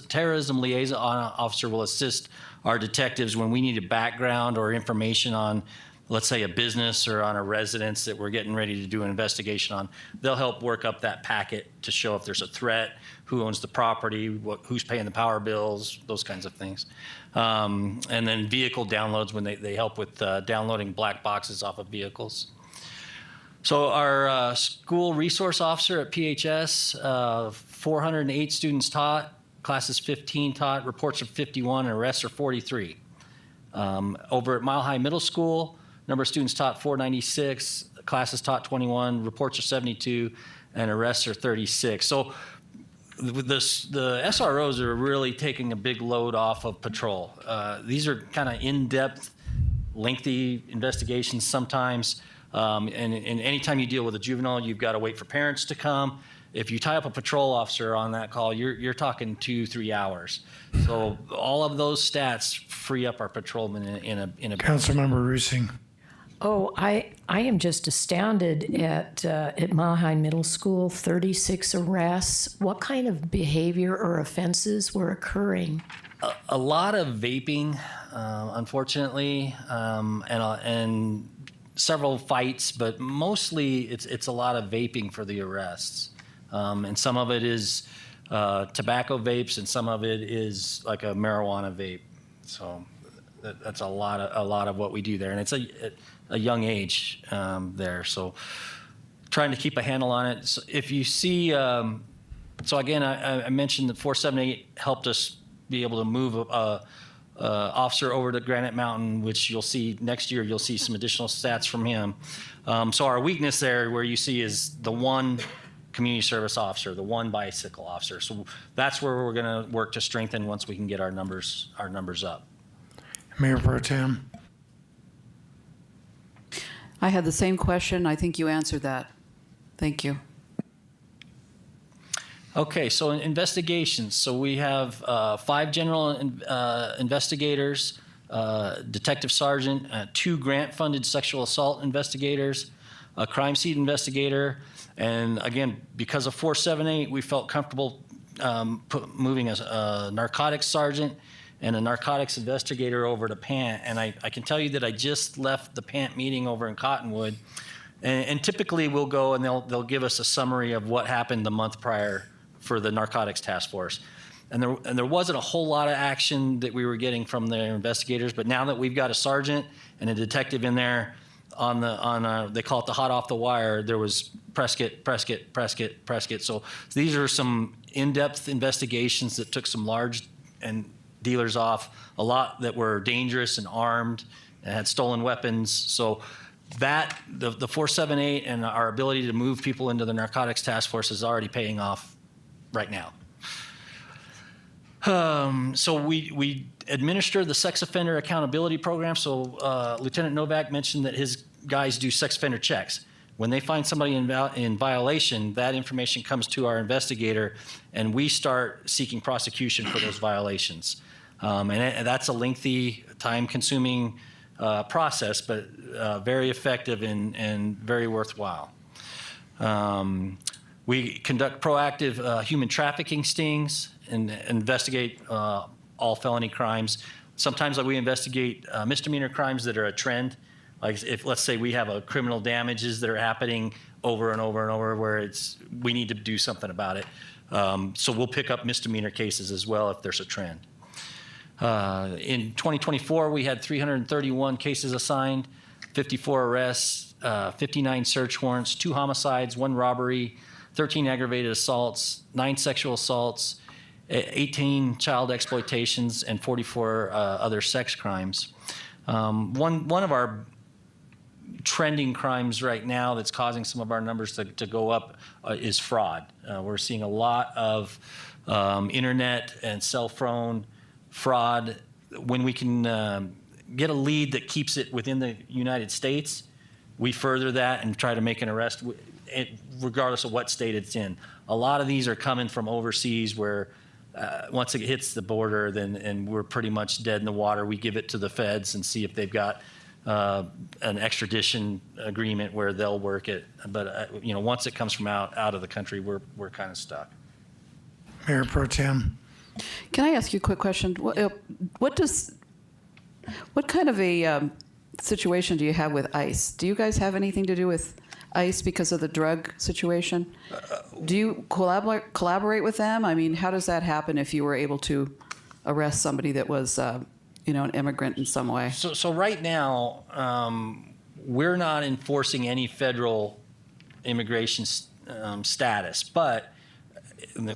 terrorism liaison officer will assist our detectives when we need a background or information on, let's say, a business or on a residence that we're getting ready to do an investigation on. They'll help work up that packet to show if there's a threat, who owns the property, who's paying the power bills, those kinds of things. And then vehicle downloads when they help with downloading black boxes off of vehicles. So our school resource officer at PHS, 408 students taught, classes 15 taught, reports of 51, and arrests are 43. Over at Mile High Middle School, number of students taught 496, classes taught 21, reports are 72, and arrests are 36. So the SROs are really taking a big load off of patrol. These are kind of in-depth, lengthy investigations sometimes. And anytime you deal with a juvenile, you've got to wait for parents to come. If you tie up a patrol officer on that call, you're talking 2-3 hours. So all of those stats free up our patrolmen in a. Councilmember Rusing. Oh, I am just astounded at Mile High Middle School, 36 arrests. What kind of behavior or offenses were occurring? A lot of vaping, unfortunately, and several fights, but mostly it's a lot of vaping for the arrests. And some of it is tobacco vapes, and some of it is like a marijuana vape. So that's a lot of what we do there, and it's a young age there. So trying to keep a handle on it. So if you see, so again, I mentioned that 478 helped us be able to move officer over to Granite Mountain, which you'll see next year. You'll see some additional stats from him. So our weakness there, where you see, is the one community service officer, the one bicycle officer. So that's where we're going to work to strengthen once we can get our numbers up. Mayor Pro Tem. I had the same question. I think you answered that. Thank you. Okay, so in investigations, so we have 5 general investigators, detective sergeant, 2 grant-funded sexual assault investigators, a crime scene investigator, and again, because of 478, we felt comfortable moving a narcotics sergeant and a narcotics investigator over to Pant. And I can tell you that I just left the Pant meeting over in Cottonwood, and typically we'll go and they'll give us a summary of what happened the month prior for the narcotics task force. And there wasn't a whole lot of action that we were getting from the investigators, but now that we've got a sergeant and a detective in there they call it the hot off the wire, there was Prescott. So these are some in-depth investigations that took some large dealers off, a lot that were dangerous and armed and had stolen weapons. So that the 478 and our ability to move people into the narcotics task force is already paying off right now. So we administer the sex offender accountability program. So Lieutenant Novak mentioned that his guys do sex offender checks. When they find somebody in violation, that information comes to our investigator, and we start seeking prosecution for those violations. And that's a lengthy, time-consuming process, but very effective and very worthwhile. We conduct proactive human trafficking stings and investigate all felony crimes. Sometimes we investigate misdemeanor crimes that are a trend. Like if, let's say, we have criminal damages that are happening over and over and over where we need to do something about it. So we'll pick up misdemeanor cases as well if there's a trend. In 2024, we had 331 cases assigned, 54 arrests, 59 search warrants, 2 homicides, 1 robbery, 13 aggravated assaults, 9 sexual assaults, 18 child exploitations, and 44 other sex crimes. One of our trending crimes right now that's causing some of our numbers to go up is fraud. We're seeing a lot of internet and cell phone fraud. When we can get a lead that keeps it within the United States, we further that and try to make an arrest regardless of what state it's in. A lot of these are coming from overseas where once it hits the border, and we're pretty much dead in the water. We give it to the feds and see if they've got an extradition agreement where they'll work it. But once it comes from out of the country, we're kind of stuck. Mayor Pro Tem. Can I ask you a quick question? What kind of a situation do you have with ICE? Do you guys have anything to do with ICE because of the drug situation? Do you collaborate with them? I mean, how does that happen if you were able to arrest somebody that was, an immigrant in some way? So right now, we're not enforcing any federal immigration status, but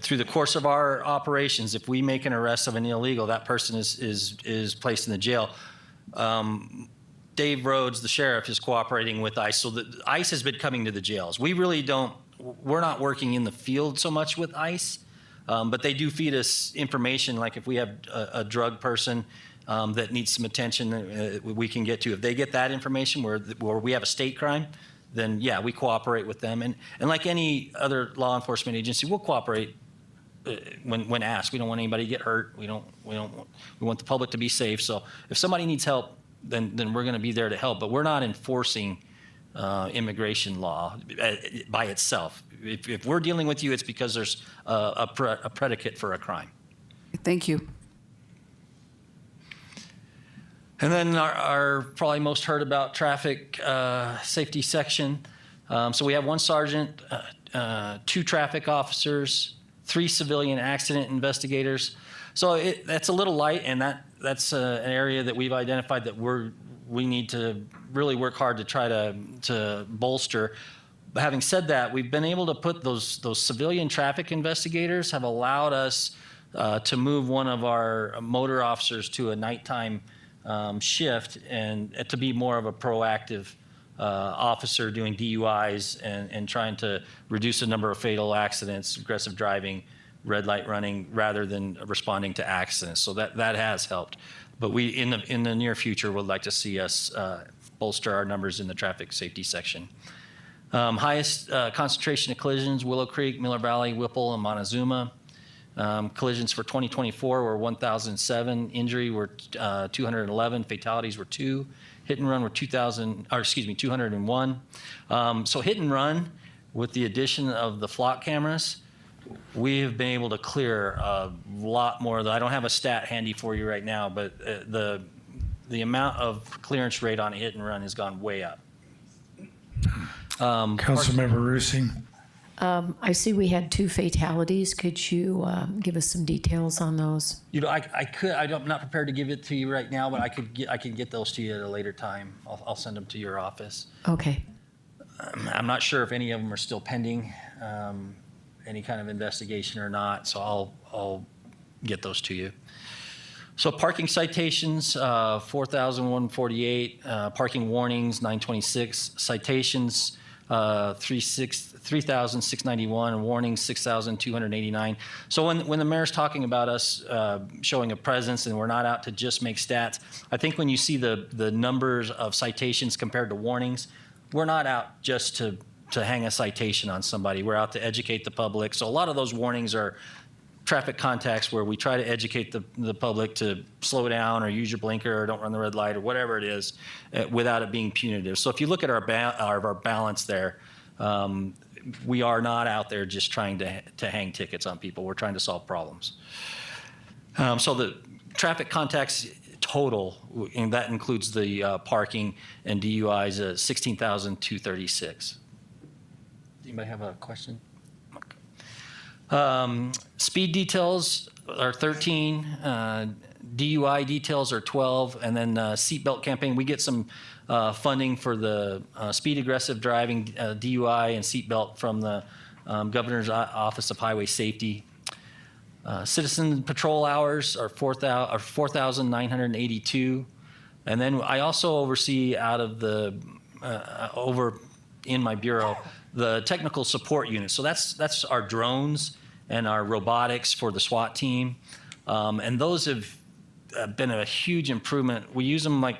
through the course of our operations, if we make an arrest of an illegal, that person is placed in the jail. Dave Rhodes, the sheriff, is cooperating with ICE. So ICE has been coming to the jails. We're not working in the field so much with ICE, but they do feed us information. Like if we have a drug person that needs some attention, we can get to. If they get that information where we have a state crime, then yeah, we cooperate with them. And like any other law enforcement agency, we'll cooperate when asked. We don't want anybody to get hurt. We want the public to be safe. So if somebody needs help, then we're going to be there to help. But we're not enforcing immigration law by itself. If we're dealing with you, it's because there's a predicate for a crime. Thank you. And then our probably most heard about traffic safety section. So we have 1 sergeant, 2 traffic officers, 3 civilian accident investigators. So that's a little light, and that's an area that we've identified that we need to really work hard to try to bolster. But having said that, we've been able to put those civilian traffic investigators have allowed us to move one of our motor officers to a nighttime shift and to be more of a proactive officer doing DUIs and trying to reduce the number of fatal accidents, aggressive driving, red light running, rather than responding to accidents. So that has helped. But we, in the near future, would like to see us bolster our numbers in the traffic safety section. Highest concentration of collisions, Willow Creek, Miller Valley, Whipple, and Montezuma. Collisions for 2024 were 1,007. Injury were 211. Fatalities were 2. Hit and run were 201. So hit and run, with the addition of the flock cameras, we have been able to clear a lot more. I don't have a stat handy for you right now, but the amount of clearance rate on hit and run has gone way up. Councilmember Rusing. I see we had 2 fatalities. Could you give us some details on those? I'm not prepared to give it to you right now, but I can get those to you at a later time. I'll send them to your office. Okay. I'm not sure if any of them are still pending, any kind of investigation or not, so I'll get those to you. So parking citations, 4,148. Parking warnings, 926. Citations, 3,691, and warnings 6,289. So when the mayor's talking about us showing a presence and we're not out to just make stats, I think when you see the numbers of citations compared to warnings, we're not out just to hang a citation on somebody. We're out to educate the public. So a lot of those warnings are traffic contacts where we try to educate the public to slow down or use your blinker or don't run the red light or whatever it is without it being punitive. So if you look at our balance there, we are not out there just trying to hang tickets on people. We're trying to solve problems. So the traffic contacts total, and that includes the parking and DUIs, 16,236. Anybody have a question? Speed details are 13, DUI details are 12, and then seatbelt campaign, we get some funding for the speed aggressive driving, DUI and seatbelt from the Governor's Office of Highway Safety. Citizen patrol hours are 4,982. And then I also oversee out of the, over in my bureau, the technical support unit. So that's our drones and our robotics for the SWAT team. And those have been a huge improvement. We use them like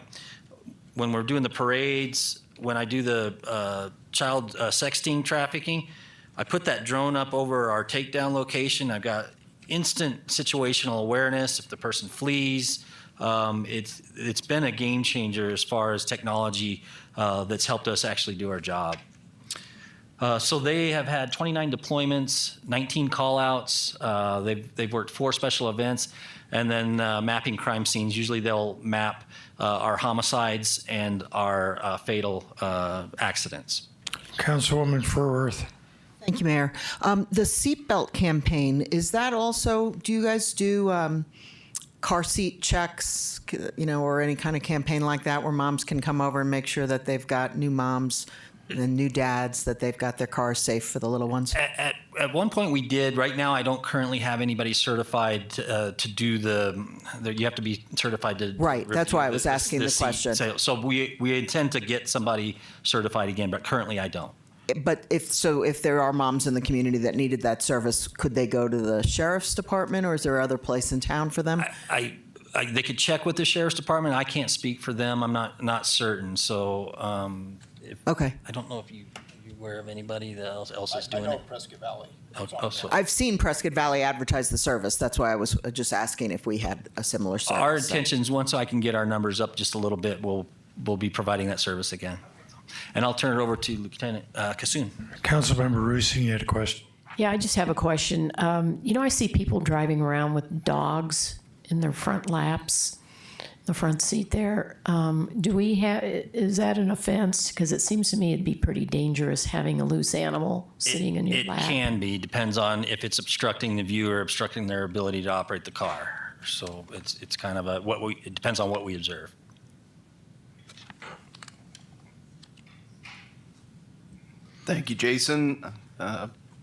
when we're doing the parades, when I do the child sexting trafficking, I put that drone up over our takedown location. I've got instant situational awareness if the person flees. It's been a game changer as far as technology that's helped us actually do our job. So they have had 29 deployments, 19 call-outs. They've worked 4 special events, and then mapping crime scenes. Usually they'll map our homicides and our fatal accidents. Councilwoman Furworth. Thank you, Mayor. The seatbelt campaign, is that also, do you guys do car seat checks, or any kind of campaign like that where moms can come over and make sure that they've got new moms and new dads, that they've got their cars safe for the little ones? At one point we did. Right now I don't currently have anybody certified to do you have to be certified to. Right, that's why I was asking the question. So we intend to get somebody certified again, but currently I don't. But if there are moms in the community that needed that service, could they go to the sheriff's department, or is there other place in town for them? They could check with the sheriff's department. I can't speak for them. I'm not certain. So okay. I don't know if you're aware of anybody that else is doing I know it. Prescott Valley. I've seen Prescott Valley advertise the service. That's why I was just asking if we had a similar service. Our intentions, once I can get our numbers up just a little bit, we'll be providing that service again. And I'll turn it over to Lieutenant Kassoon. Councilmember Roosing, you had a question. Yeah, I just have a question. I see people driving around with dogs in their front laps, the front seat there. Is that an offense? Because it seems to me it'd be pretty dangerous having a loose animal sitting in your lap. It can be, depends on if it's obstructing the view or obstructing their ability to operate the car. So it's kind of it depends on what we observe. Thank you, Jason.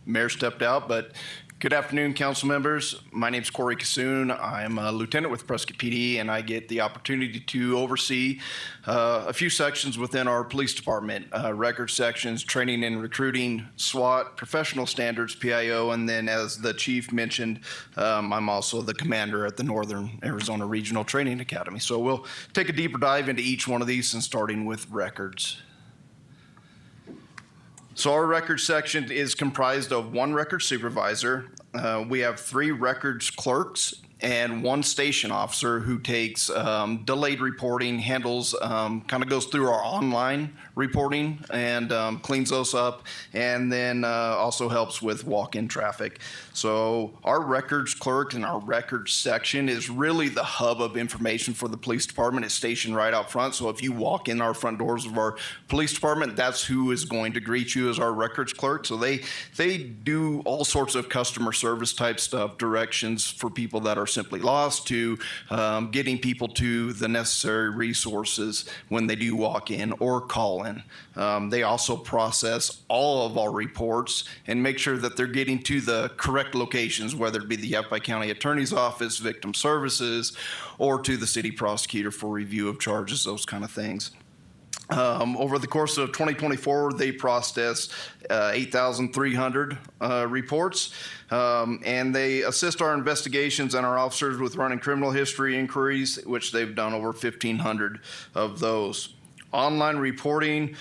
Mayor stepped out, but good afternoon, council members. My name is Corey Kassoon. I'm a lieutenant with Prescott PD, and I get the opportunity to oversee a few sections within our police department, record sections, training and recruiting, SWAT, professional standards, PIO, and then as the chief mentioned, I'm also the commander at the Northern Arizona Regional Training Academy. So we'll take a deeper dive into each one of these, and starting with records. So our records section is comprised of 1 record supervisor. We have 3 records clerks and 1 station officer who takes delayed reporting, handles, kind of goes through our online reporting and cleans those up, and then also helps with walk-in traffic. So our records clerk and our records section is really the hub of information for the police department. It's stationed right out front. So if you walk in our front doors of our police department, that's who is going to greet you as our records clerk. So they do all sorts of customer service type stuff, directions for people that are simply lost, to getting people to the necessary resources when they do walk in or call in. They also process all of our reports and make sure that they're getting to the correct locations, whether it be the Yavapai County Attorney's Office, Victim Services, or to the city prosecutor for review of charges, those kind of things. Over the course of 2024, they processed 8,300 reports, and they assist our investigations and our officers with running criminal history inquiries, which they've done over 1,500 of those. Online reporting,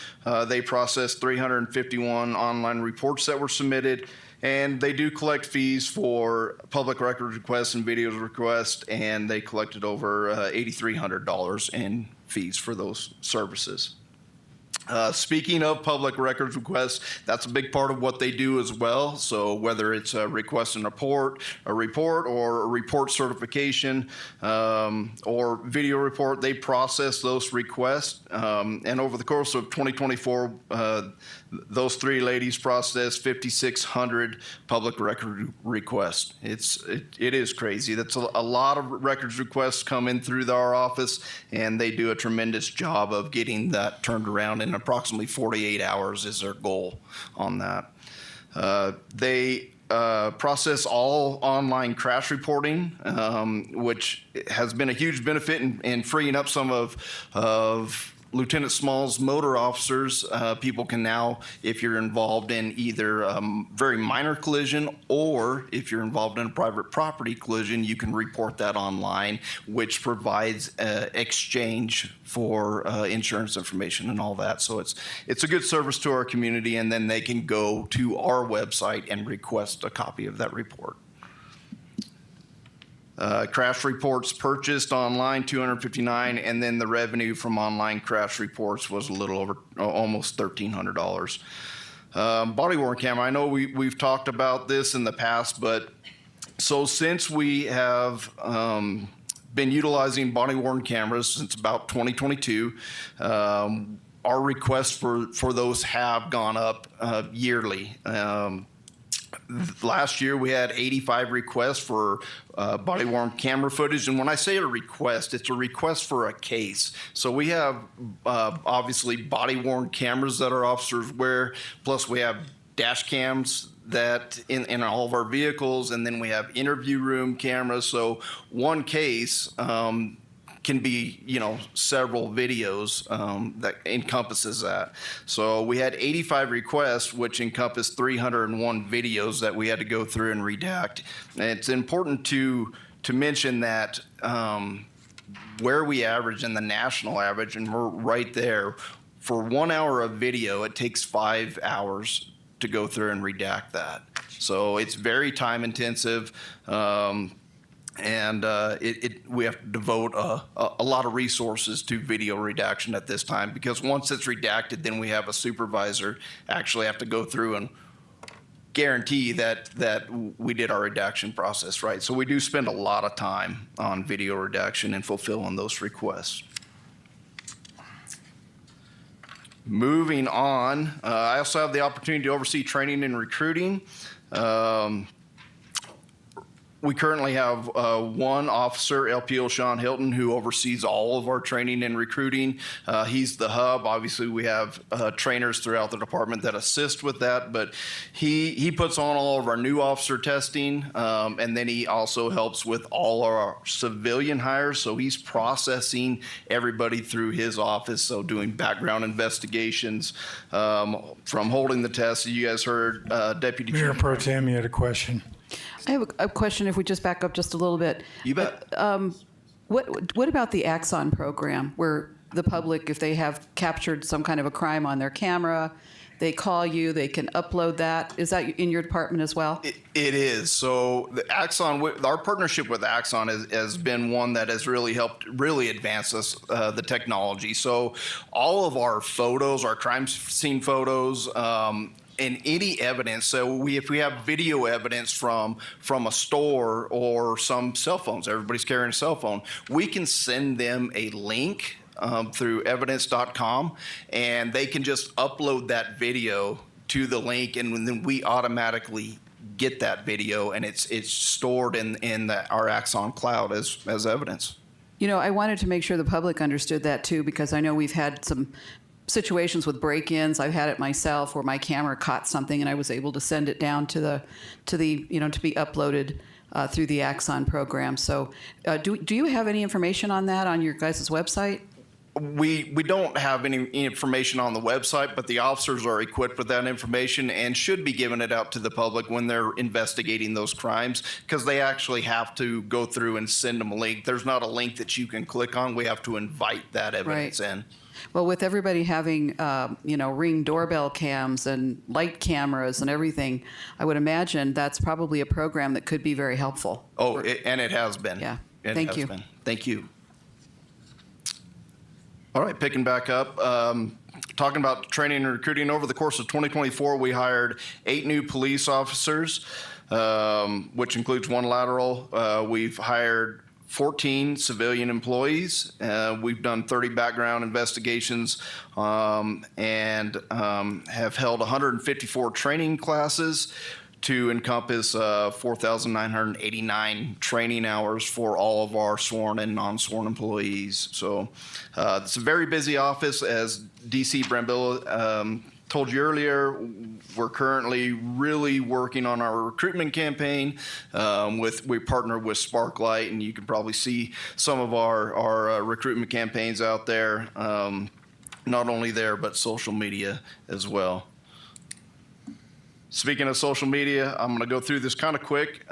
they processed 351 online reports that were submitted, and they do collect fees for public record requests and video requests, and they collected over $8,300 in fees for those services. Speaking of public records requests, that's a big part of what they do as well. So whether it's a request and report, or a report certification, or video report, they process those requests. And over the course of 2024, those three ladies processed 5,600 public record requests. It is crazy. That's a lot of records requests come in through our office, and they do a tremendous job of getting that turned around in approximately 48 hours is their goal on that. They process all online crash reporting, which has been a huge benefit in freeing up some of Lieutenant Small's motor officers. People can now, if you're involved in either very minor collision or if you're involved in a private property collision, you can report that online, which provides exchange for insurance information and all that. So it's a good service to our community, and then they can go to our website and request a copy of that report. Crash reports purchased online, 259, and then the revenue from online crash reports was a little over, almost $1,300. Body worn camera, I know we've talked about this in the past, but so since we have been utilizing body worn cameras since about 2022, our requests for those have gone up yearly. Last year, we had 85 requests for body-worn camera footage. And when I say a request, it's a request for a case. So we have obviously body-worn cameras that our officers wear, plus we have dash cams that in all of our vehicles, and then we have interview room cameras. So one case can be, several videos that encompasses that. So we had 85 requests, which encompassed 301 videos that we had to go through and redact. And it's important to mention that where we average in the national average, and we're right there, for 1 hour of video, it takes 5 hours to go through and redact that. So it's very time intensive. And we have to devote a lot of resources to video redaction at this time, because once it's redacted, then we have a supervisor actually have to go through and guarantee that we did our redaction process right. So we do spend a lot of time on video redaction and fulfilling those requests. Moving on, I also have the opportunity to oversee training and recruiting. We currently have one officer, LPO Sean Hilton, who oversees all of our training and recruiting. He's the hub. Obviously, we have trainers throughout the department that assist with that, but he puts on all of our new officer testing, and then he also helps with all our civilian hires. So he's processing everybody through his office, so doing background investigations, from holding the test. You guys heard Deputy Mayor Chief. Pro Tem, you had a question. I have a question if we just back up just a little bit. You bet. What about the Axon program, where the public, if they have captured some kind of a crime on their camera, they call you, they can upload that? Is that in your department as well? It is. So the Axon, our partnership with Axon has been one that has really helped advance us, the technology. So all of our photos, our crime scene photos, and any evidence, so if we have video evidence from a store or some cell phones, everybody's carrying a cell phone, we can send them a link through evidence.com, and they can just upload that video to the link, and then we automatically get that video, and it's stored in our Axon cloud as evidence. I wanted to make sure the public understood that too, because I know we've had some situations with break-ins. I've had it myself where my camera caught something and I was able to send it down to the to be uploaded through the Axon program. So do you have any information on that on your guys' website? We don't have any information on the website, but the officers are equipped with that information and should be giving it out to the public when they're investigating those crimes, because they actually have to go through and send them a link. There's not a link that you can click on. We have to invite that evidence in. Well, with everybody having, Ring doorbell cams and light cameras and everything, I would imagine that's probably a program that could be very helpful. Oh, and it has been. Yeah. Thank you. Thank you. All right, picking back up. talking about training and recruiting, over the course of 2024, we hired 8 new police officers, which includes 1 lateral. We've hired 14 civilian employees. We've done 30 background investigations and have held 154 training classes to encompass 4,989 training hours for all of our sworn and non-sworn employees. So it's a very busy office. As DC Brambilla told you earlier, we're currently really working on our recruitment campaign. We partner with Sparklight, and you can probably see some of our recruitment campaigns out there, not only there, but social media as well. Speaking of social media, I'm going to go through this kind of quick.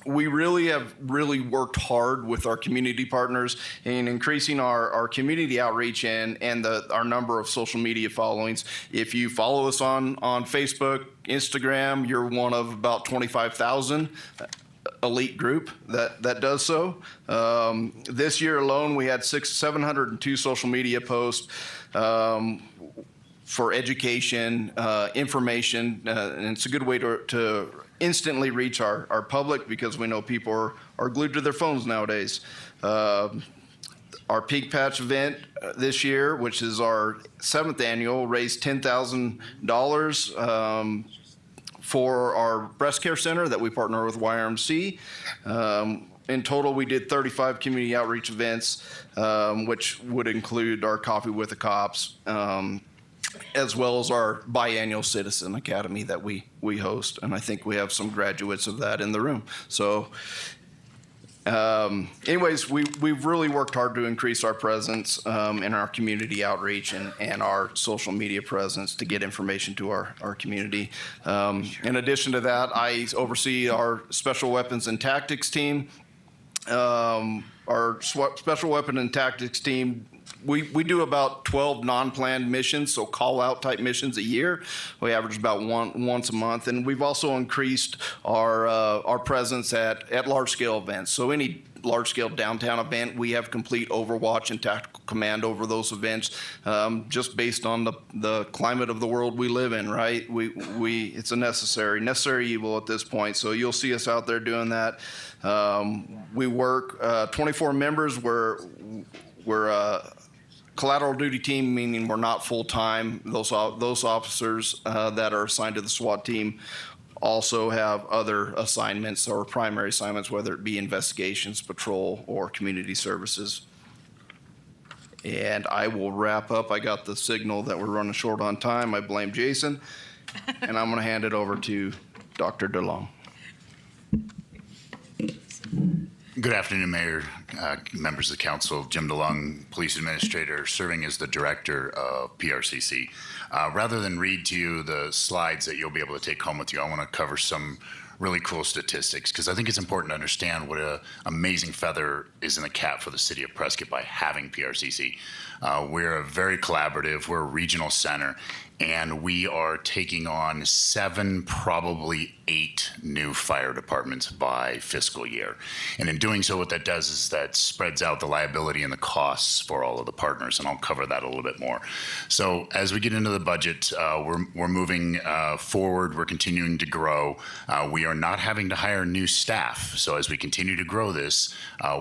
We really have worked hard with our community partners in increasing our community outreach and our number of social media followings. If you follow us on Facebook, Instagram, you're one of about 25,000 elite group that does so. This year alone, we had 702 social media posts for education, information, and it's a good way to instantly reach our public, because we know people are glued to their phones nowadays. Our Peak Patch event this year, which is our 7th annual, raised $10,000 for our breast care center that we partner with YRMC. In total, we did 35 community outreach events, which would include our Coffee with the Cops, as well as our biannual Citizen Academy that we host. And I think we have some graduates of that in the room. So anyways, we've really worked hard to increase our presence in our community outreach and our social media presence to get information to our community. In addition to that, I oversee our Special Weapons and Tactics team. Our Special Weapon and Tactics team, we do about 12 non-planned missions, so call-out type missions a year. We average about once a month, and we've also increased our presence at large-scale events. So any large-scale downtown event, we have complete overwatch and tactical command over those events, just based on the climate of the world we live in, right? It's a necessary evil at this point. So you'll see us out there doing that. We work 24 members. We're collateral duty team, meaning we're not full-time. Those officers that are assigned to the SWAT team also have other assignments or primary assignments, whether it be investigations, patrol, or community services. And I will wrap up. I got the signal that we're running short on time. I blame Jason. And I'm going to hand it over to Dr. DeLong. Good afternoon, Mayor, members of the council. Jim DeLong, Police Administrator, serving as the Director of PRCC. Rather than read to you the slides that you'll be able to take home with you, I want to cover some really cool statistics, because I think it's important to understand what an amazing feather is in the cap for the city of Prescott by having PRCC. We're very collaborative. We're a regional center, and we are taking on 7, probably 8 new fire departments by fiscal year. And in doing so, what that does is that spreads out the liability and the costs for all of the partners, and I'll cover that a little bit more. So as we get into the budget, we're moving forward. We're continuing to grow. We are not having to hire new staff. So as we continue to grow this,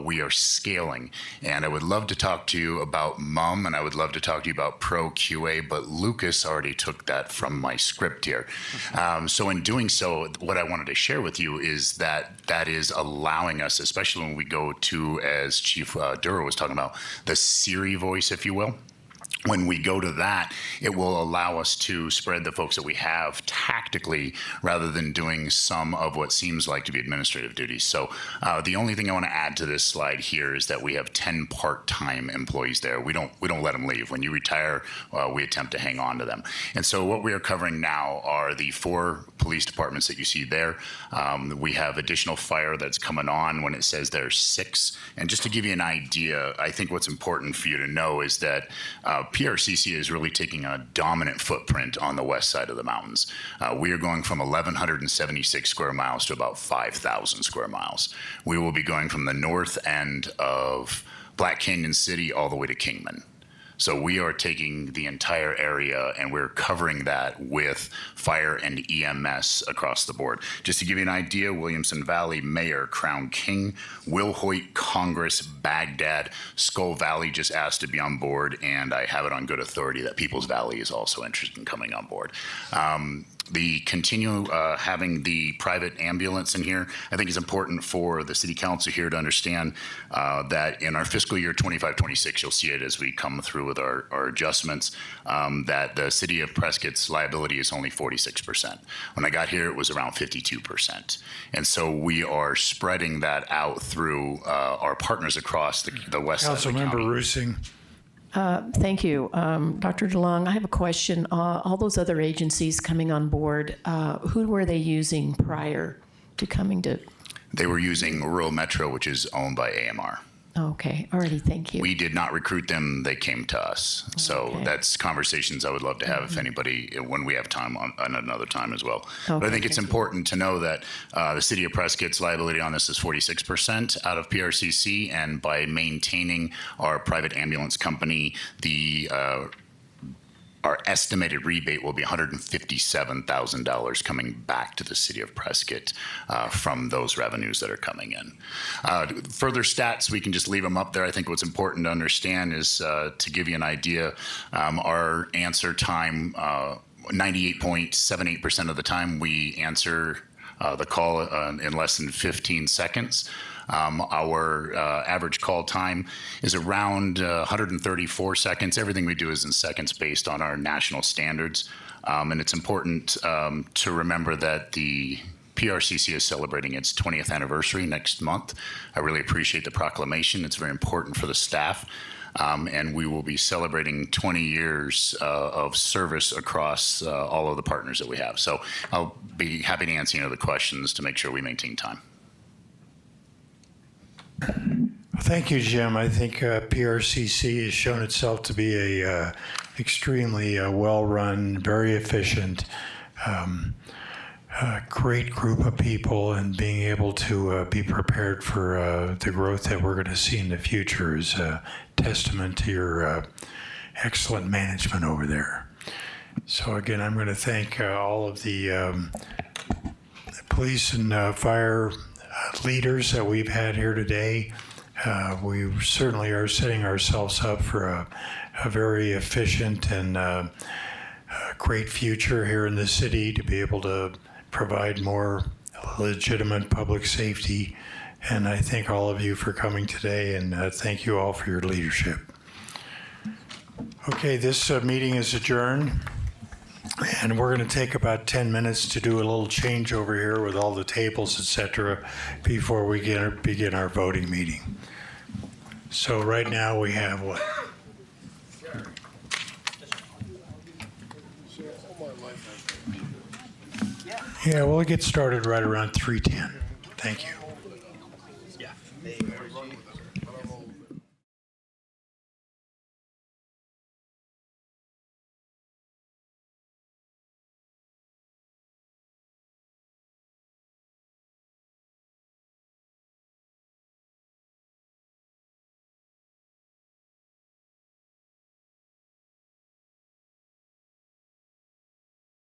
we are scaling. And I would love to talk to you about MUM, and I would love to talk to you about Pro QA, but Lucas already took that from my script here. So in doing so, what I wanted to share with you is that is allowing us, especially when we go to, as Chief Dura was talking about, the Siri voice, if you will. When we go to that, it will allow us to spread the folks that we have tactically rather than doing some of what seems like to be administrative duties. So the only thing I want to add to this slide here is that we have 10 part-time employees there. We don't let them leave. When you retire, we attempt to hang on to them. And so what we are covering now are the 4 police departments that you see there. We have additional fire that's coming on when it says there's 6. And just to give you an idea, I think what's important for you to know is that PRCC is really taking a dominant footprint on the west side of the mountains. We are going from 1,176 square miles to about 5,000 square miles. We will be going from the north end of Black Canyon City all the way to Kingman. So we are taking the entire area and we're covering that with fire and EMS across the board. Just to give you an idea, Williamson Valley, Mayor, Crown King, Wilhoit, Congress, Baghdad, Skull Valley just asked to be on board, and I have it on good authority that Peoples Valley is also interested in coming on board. The continue having the private ambulance in here, I think is important for the city council here to understand that in our fiscal year 25-26, you'll see it as we come through with our adjustments, that the city of Prescott's liability is only 46%. When I got here, it was around 52%. And so we are spreading that out through our partners across the west side of the county. Councilmember Rusing. Thank you. Dr. DeLong, I have a question. All those other agencies coming on board, who were they using prior to coming to? They were using Rural Metro, which is owned by AMR. Okay, already, thank you. We did not recruit them. They came to us. So Okay. that's conversations I would love to have if anybody, when we have time on another time as well. But I Okay, think it's thank you. important to know that the city of Prescott's liability on this is 46% out of PRCC. And by maintaining our private ambulance company, our estimated rebate will be $157,000 coming back to the city of Prescott from those revenues that are coming in. Further stats, we can just leave them up there. I think what's important to understand is to give you an idea, our answer time, 98.78% of the time we answer the call in less than 15 seconds. Our average call time is around 134 seconds. Everything we do is in seconds based on our national standards. And it's important to remember that the PRCC is celebrating its 20th anniversary next month. I really appreciate the proclamation. It's very important for the staff. And we will be celebrating 20 years of service across all of the partners that we have. So I'll be happy to answer any other questions to make sure we maintain time. Thank you, Jim. I think PRCC has shown itself to be a extremely well-run, very efficient, great group of people, and being able to be prepared for the growth that we're going to see in the future is a testament to your excellent management over there. So again, I'm going to thank all of the police and fire leaders that we've had here today. We certainly are setting ourselves up for a very efficient and great future here in the city to be able to provide more legitimate public safety. And I thank all of you for coming today, and thank you all for your leadership. Okay, this meeting is adjourned. And we're going to take about 10 minutes to do a little changeover here with all the tables, et cetera, before we begin our voting meeting. So right now we have what? Yeah, we'll get started right around 3:10. Thank you. Yeah.